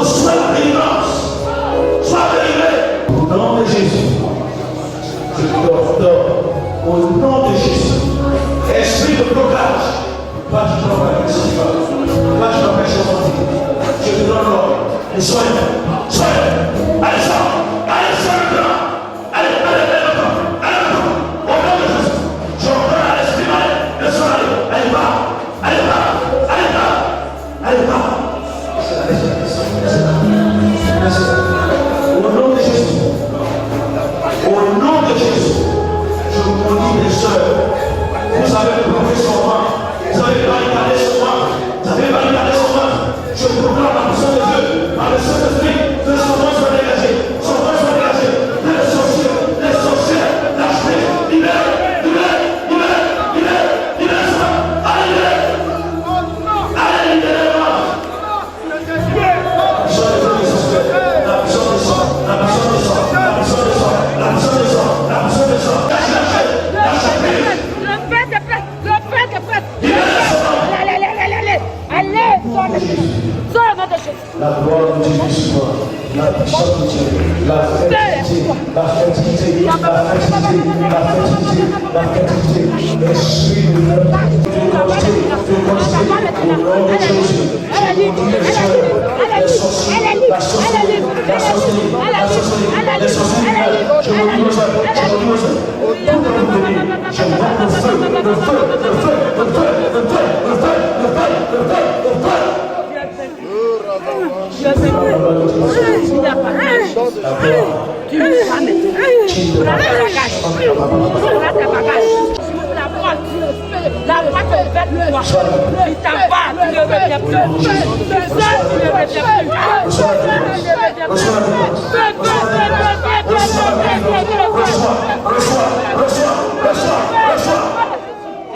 Sois délivrance, t'adore. Au nom de Jésus. Esprit de blocage. Toi qui t'empêches, toi qui t'empêches de mentir. Je te donne l'ordre. Et soigne. Soigne. Allez, ça. Allez, ça maintenant. Allez, allez, allez, maintenant. Allez, maintenant. Au nom de Jésus. Je reconnais à l'esprit malin. Laisse-moi aller. Allez, va. Allez, va. Allez, va. Allez, va. Au nom de Jésus. Au nom de Jésus. Je vous maudis les sœurs. Vous avez prouvé son ventre. Vous avez barricadé son ventre. Vous avez barricadé son ventre. Je proclame la puissance de Dieu. Par le Saint-Esprit, que son ventre soit dégagé. Son ventre soit dégagé. Les sorciers, lâchez, libère, libère, libère, libère, libère ça. Allez, libère. Allez, libère-moi. La puissance de Dieu, la puissance de sang, la puissance de sang, la puissance de sang, la puissance de sang, la puissance de sang. La gloire de Dieu soit, la puissance de Dieu, la fertilité, la fertilité, la fertilité, la fertilité, la fertilité, l'esprit de au nom de Jésus, la droite ouverte, il t'en va, tu ne reviens plus. Seul, tu ne reviens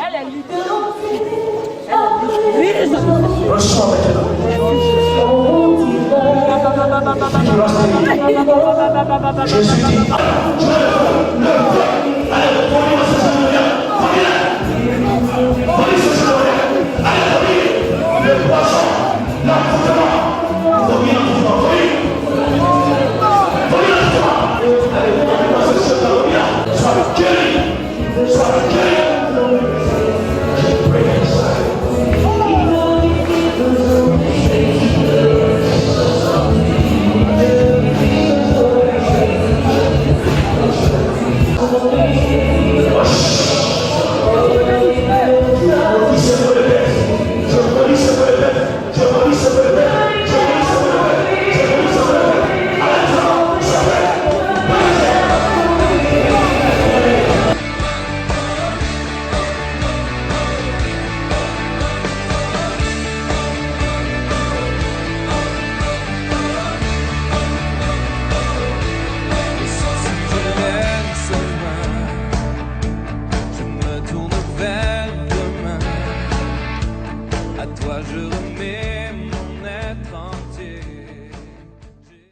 Elle est libre. Je suis dit,